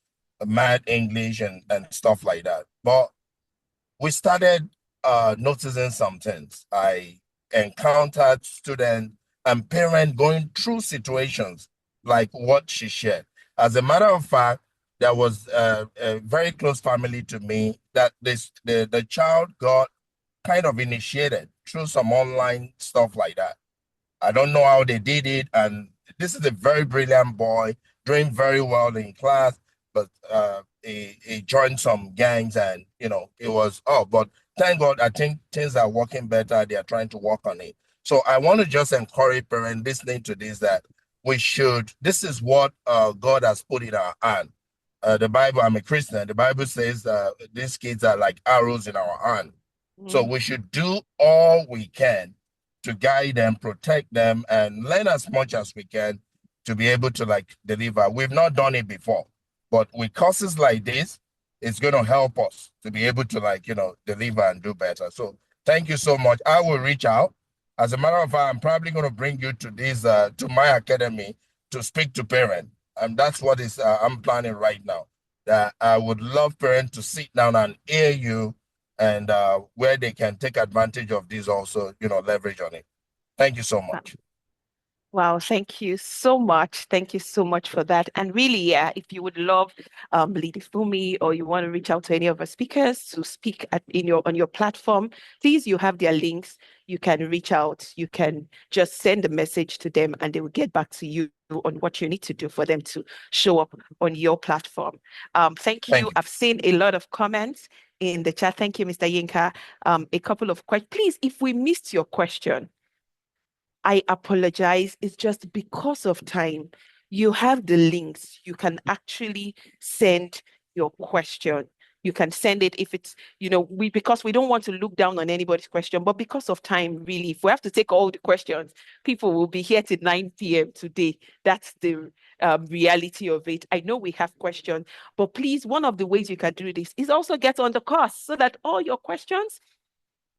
math, English, and stuff like that. But we started noticing some things. I encountered students and parents going through situations like what she shared. As a matter of fact, there was a very close family to me that the child got kind of initiated through some online stuff like that. I don't know how they did it. And this is a very brilliant boy, doing very well in class, but he joined some gangs and, it was, but thank God, I think things are working better. They are trying to work on it. So I want to just encourage parents listening to this that this is what God has put in our hand. The Bible, I'm a Christian. The Bible says these kids are like arrows in our hand. So we should do all we can to guide them, protect them, and learn as much as we can to be able to like deliver. We've not done it before, but with courses like this, it's going to help us to be able to like, deliver and do better. So thank you so much. I will reach out. As a matter of fact, I'm probably going to bring you to this, to my academy to speak to parents. And that's what is I'm planning right now. That I would love parents to sit down and hear you, and where they can take advantage of this also, leverage on it. Thank you so much. Wow, thank you so much. Thank you so much for that. And really, yeah, if you would love Lady Fumi, or you want to reach out to any of our speakers to speak on your platform, please, you have their links. You can reach out. You can just send a message to them and they will get back to you on what you need to do for them to show up on your platform. Thank Thank you. you. I've seen a lot of comments in the chat. Thank you, Mr. Yinka. A couple of questions. Please, if we missed your question, I apologize. It's just because of time. You have the links. You can actually send your question. You can send it if it's, because we don't want to look down on anybody's question, but because of time, really, if we have to take all the questions, people will be here till 9 p.m. today. That's the reality of it. I know we have questions, but please, one of the ways you can do this is also get on the course so that all your questions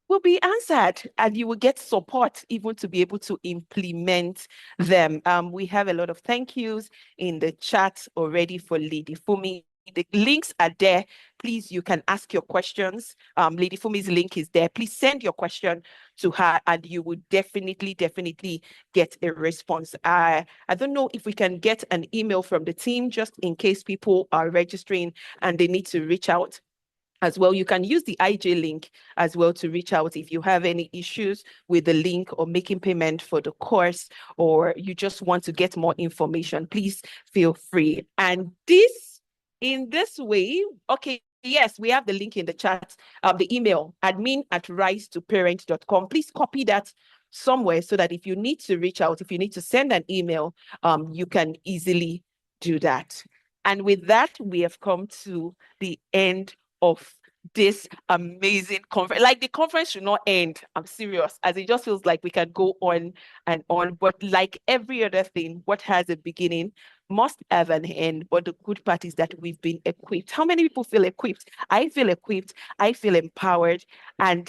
will be answered and you will get support even to be able to implement them. We have a lot of thank yous in the chat already for Lady Fumi. The links are there. Please, you can ask your questions. Lady Fumi's link is there. Please send your question to her and you will definitely get a response. I don't know if we can get an email from the team just in case people are registering and they need to reach out as well. You can use the IJ link as well to reach out if you have any issues with the link or making payment for the course, or you just want to get more information. Please feel free. And in this way, okay, yes, we have the link in the chat, the email, admin@risetoparent.com. Please copy that somewhere so that if you need to reach out, if you need to send an email, you can easily do that. And with that, we have come to the end of this amazing conference. Like, the conference should not end. I'm serious, as it just feels like we can go on and on. But like every other thing, what has a beginning must have an end. But the good part is that we've been equipped. How many people feel equipped? I feel equipped. I feel empowered. And,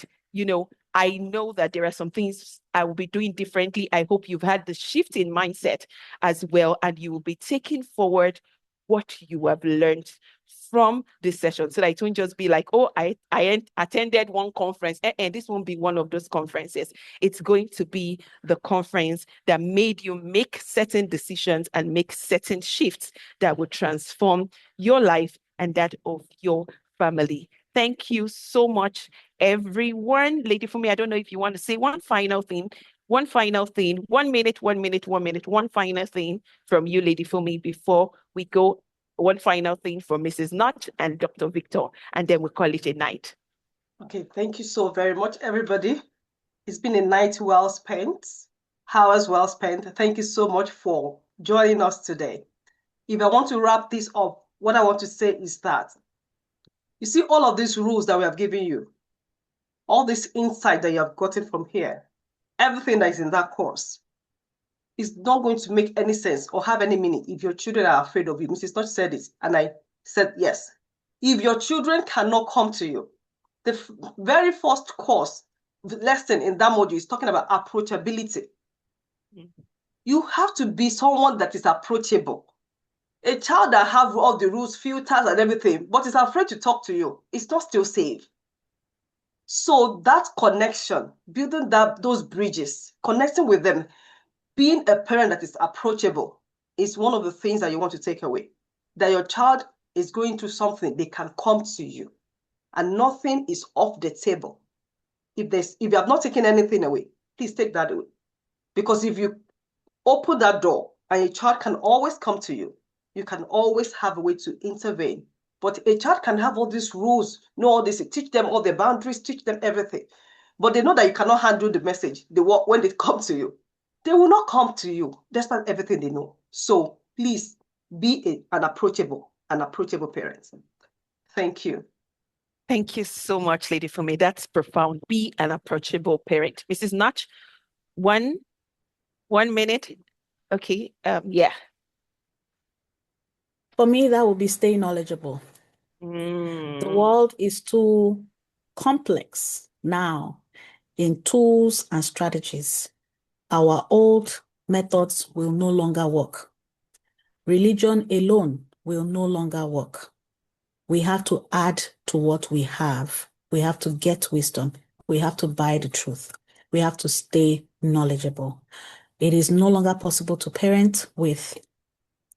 I know that there are some things I will be doing differently. I hope you've had the shift in mindset as well, and you will be taking forward what you have learned from this session, so that it won't just be like, oh, I attended one conference, and this won't be one of those conferences. It's going to be the conference that made you make certain decisions and make certain shifts that will transform your life and that of your family. Thank you so much, everyone. Lady Fumi, I don't know if you want to say one final thing, 1 minute, 1 minute, 1 minute, one final thing from you, Lady Fumi, before we go. One final thing from Mrs. Notch and Dr. Victor, and then we'll call it a night. Okay, thank you so very much, everybody. It's been a night well spent, hours well spent. Thank you so much for joining us today. If I want to wrap this up, what I want to say is that, you see all of these rules that we have given you, all this insight that you have gotten from here, everything that is in that course, is not going to make any sense or have any meaning if your children are afraid of you. Mrs. Touch said it, and I said yes. If your children cannot come to you, the very first course lesson in that module is talking about approachability. You have to be someone that is approachable. A child that have all the rules, filters, and everything, but is afraid to talk to you, is not still safe. So that connection, building those bridges, connecting with them, being a parent that is approachable is one of the things that you want to take away. That your child is going through something, they can come to you, and nothing is off the table. If you have not taken anything away, please take that away. Because if you open that door and a child can always come to you, you can always have a way to intervene. But a child can have all these rules, know all this, teach them all the boundaries, teach them everything. But they know that you cannot handle the message when they come to you. They will not come to you despite everything they know. So please be an approachable parent. Thank you. Thank you so much, Lady Fumi. That's profound. Be an approachable parent. Mrs. Notch, one minute. Okay. Yeah. For me, that would be stay knowledgeable. The world is too complex now in tools and strategies. Our old methods will no longer work. Religion alone will no longer work. We have to add to what we have. We have to get wisdom. We have to buy the truth. We have to stay knowledgeable. It is no longer possible to parent with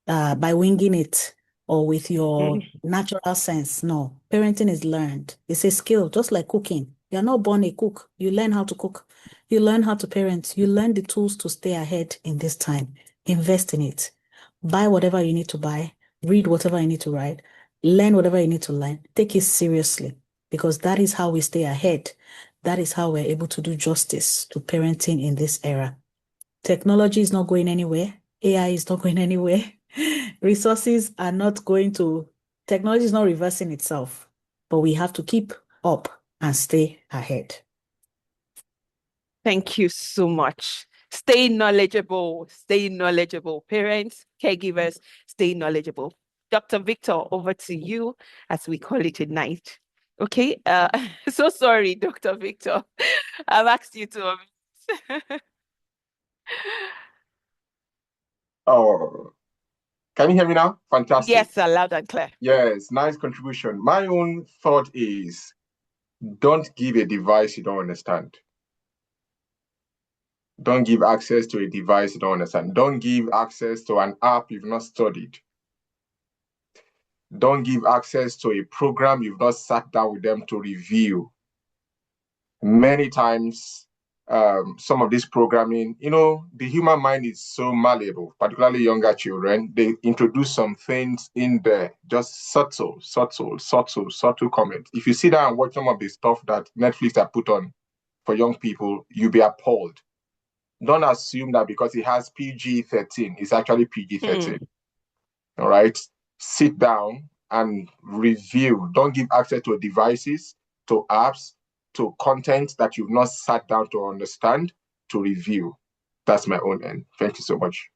by winging it or with your natural sense. No, parenting is learned. It's a skill, just like cooking. You're not born a cook. You learn how to cook. You learn how to parent. You learn the tools to stay ahead in this time. Invest in it. Buy whatever you need to buy. Read whatever you need to read. Learn whatever you need to learn. Take it seriously because that is how we stay ahead. That is how we're able to do justice to parenting in this era. Technology is not going anywhere. AI is not going anywhere. Resources are not going to, technology is not reversing itself, but we have to keep up and stay ahead. Thank you so much. Stay knowledgeable. Stay knowledgeable. Parents, caregivers, stay knowledgeable. Dr. Victor, over to you as we call it a night. Okay. So sorry, Dr. Victor. I've asked you to. Oh, can you hear me now? Fantastic. Yes, loud and clear. Yes, nice contribution. My own thought is don't give a device you don't understand. Don't give access to a device you don't understand. Don't give access to an app you've not studied. Don't give access to a program you've not sat down with them to review. Many times, some of this programming, the human mind is so malleable, particularly younger children. They introduce some things in there, just subtle comments. If you sit down and watch some of the stuff that Netflix have put on for young people, you'll be appalled. Don't assume that because it has PG-13, it's actually PG-13. All right? Sit down and review. Don't give access to devices, to apps, to content that you've not sat down to understand, to review. That's my own end. Thank you so much.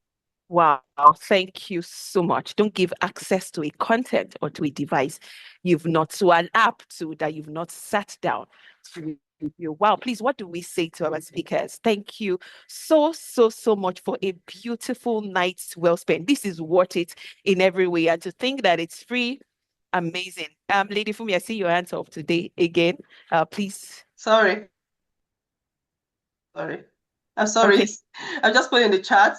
Wow, thank you so much. Don't give access to a content or to a device to an app that you've not sat down to review. Wow, please, what do we say to our speakers? Thank you so much for a beautiful night well spent. This is worth it in every way. And to think that it's free, amazing. Lady Fumi, I see your hands up today again. Please. Sorry. I'm sorry. Okay. I'm just putting in the chat.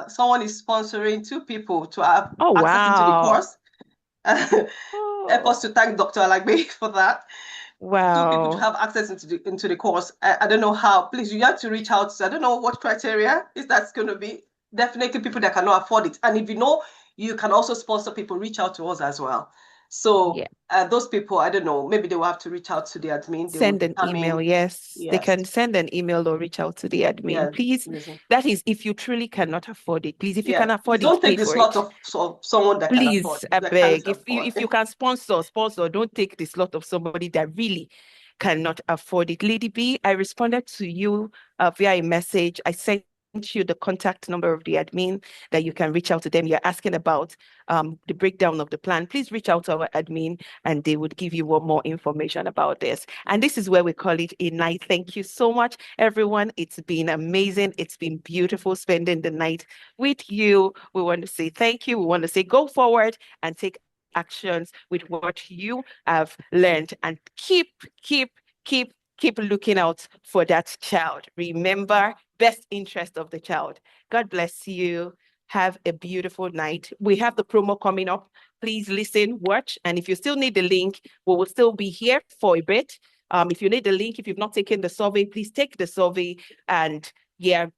Someone is sponsoring 2 people to have access into the course. Help us to thank Dr. Alagbe for that. Wow. 2 people to have access into the course. I don't know how. Please, you have to reach out. I don't know what criteria is that's going to be. Definitely people that cannot afford it. And if you know, you can also sponsor people, reach out to us as well. So those people, I don't know, maybe they will have to reach out to the admin. Send an email, yes. They can send an email or reach out to the admin. Please, that is if you truly cannot afford it. Please, if you can afford it, don't take the slot of someone that can afford. Please, I beg. If you can sponsor, don't take the slot of somebody that really cannot afford it. Lady B, I responded to you via a message. I sent you the contact number of the admin that you can reach out to them. You're asking about the breakdown of the plan. Please reach out to our admin and they would give you more information about this. And this is where we call it a night. Thank you so much, everyone. It's been amazing. It's been beautiful spending the night with you. We want to say thank you. We want to say go forward and take actions with what you have learned and keep looking out for that child. Remember, best interest of the child. God bless you. Have a beautiful night. We have the promo coming up. Please listen, watch. And if you still need the link, we will still be here for a bit. If you need the link, if you've not taken the survey, please take the survey. And the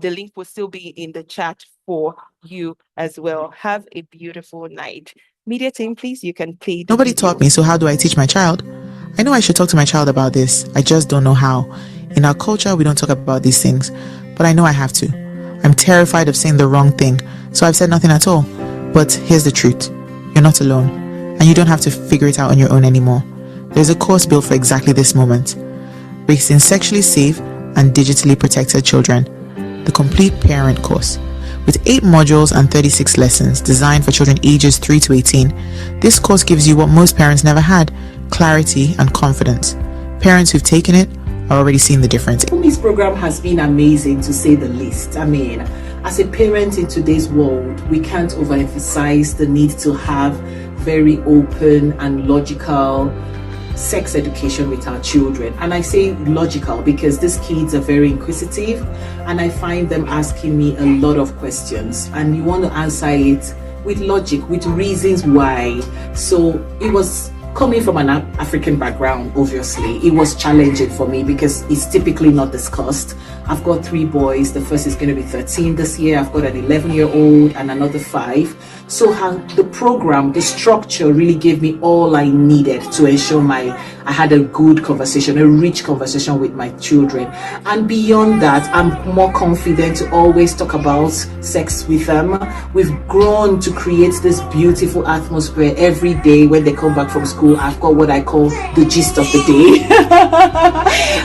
link will still be in the chat for you as well. Have a beautiful night. Media team, please, you can play the Nobody video. taught me, so how do I teach my child? I know I should talk to my child about this. I just don't know how. In our culture, we don't talk about these things, but I know I have to. I'm terrified of saying the wrong thing, so I've said nothing at all. But here's the truth. You're not alone, and you don't have to figure it out on your own anymore. There's a course built for exactly this moment. Raising Sexually Safe and Digitally Protected Children, the complete parent course. With 8 modules and 36 lessons designed for children ages 3 to 18, this course gives you what most parents never had: clarity and confidence. Parents who've taken it are already seeing the difference. This program has been amazing, to say the least. I mean, as a parent in today's world, we can't overemphasize the need to have very open and logical sex education with our children. And I say logical because these kids are very inquisitive, and I find them asking me a lot of questions, and you want to answer it with logic, with reasons why. So it was coming from an African background. Obviously it was challenging for me because it's typically not discussed. I've got 3 boys. The first is going to be 13 this year. I've got an 11-year-old and another 5. So the program, the structure really gave me all I needed to ensure I had a good conversation, a rich conversation with my children. And beyond that, I'm more confident to always talk about sex with them. We've grown to create this beautiful atmosphere every day. When they come back from school, I've got what I call the gist of the day.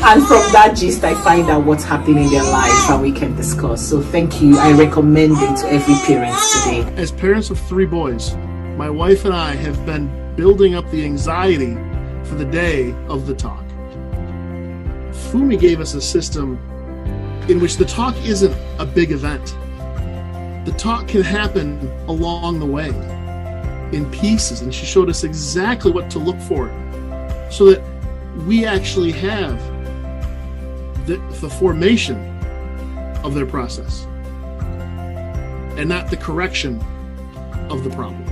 And from that gist, I find out what's happening in their lives and we can discuss. So thank you. I recommend it to every parent today. As parents of 3 boys, my wife and I have been building up the anxiety for the day of the talk. Fumi gave us a system in which the talk isn't a big event. The talk can happen along the way in pieces, and she showed us exactly what to look for so that we actually have the formation of their process and not the correction of the problem.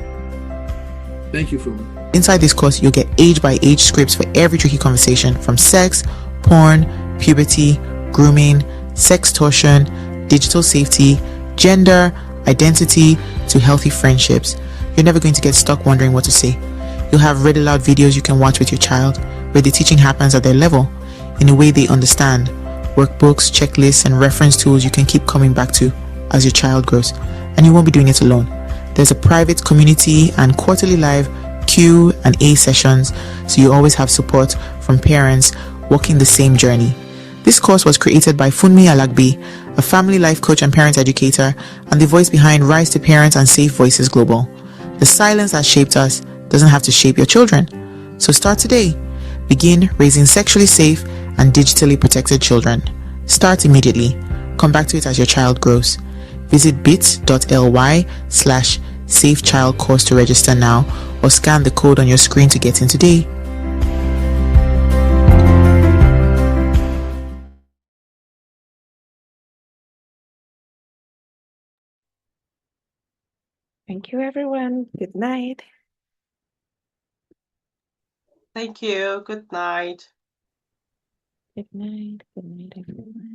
Thank you, Fumi. Inside this course, you'll get age-by-age scripts for every tricky conversation, from sex, porn, puberty, grooming, sextortion, digital safety, gender, identity, to healthy friendships. You're never going to get stuck wondering what to say. You'll have read aloud videos you can watch with your child, where the teaching happens at their level, in a way they understand. Workbooks, checklists, and reference tools you can keep coming back to as your child grows. And you won't be doing it alone. There's a private community and quarterly live Q and A sessions, so you always have support from parents walking the same journey. This course was created by Funmi Alagbi, a family life coach and parent educator, and the voice behind Rise to Parents and Safe Voices Global. The silence that shaped us doesn't have to shape your children. So start today. Begin raising sexually safe and digitally protected children. Start immediately. Come back to it as your child grows. Visit bit.ly/safechildcourse to register now, or scan the code on your screen to get in today. Thank you, everyone. Good night. Thank you. Good night. Good night. Good night, everyone.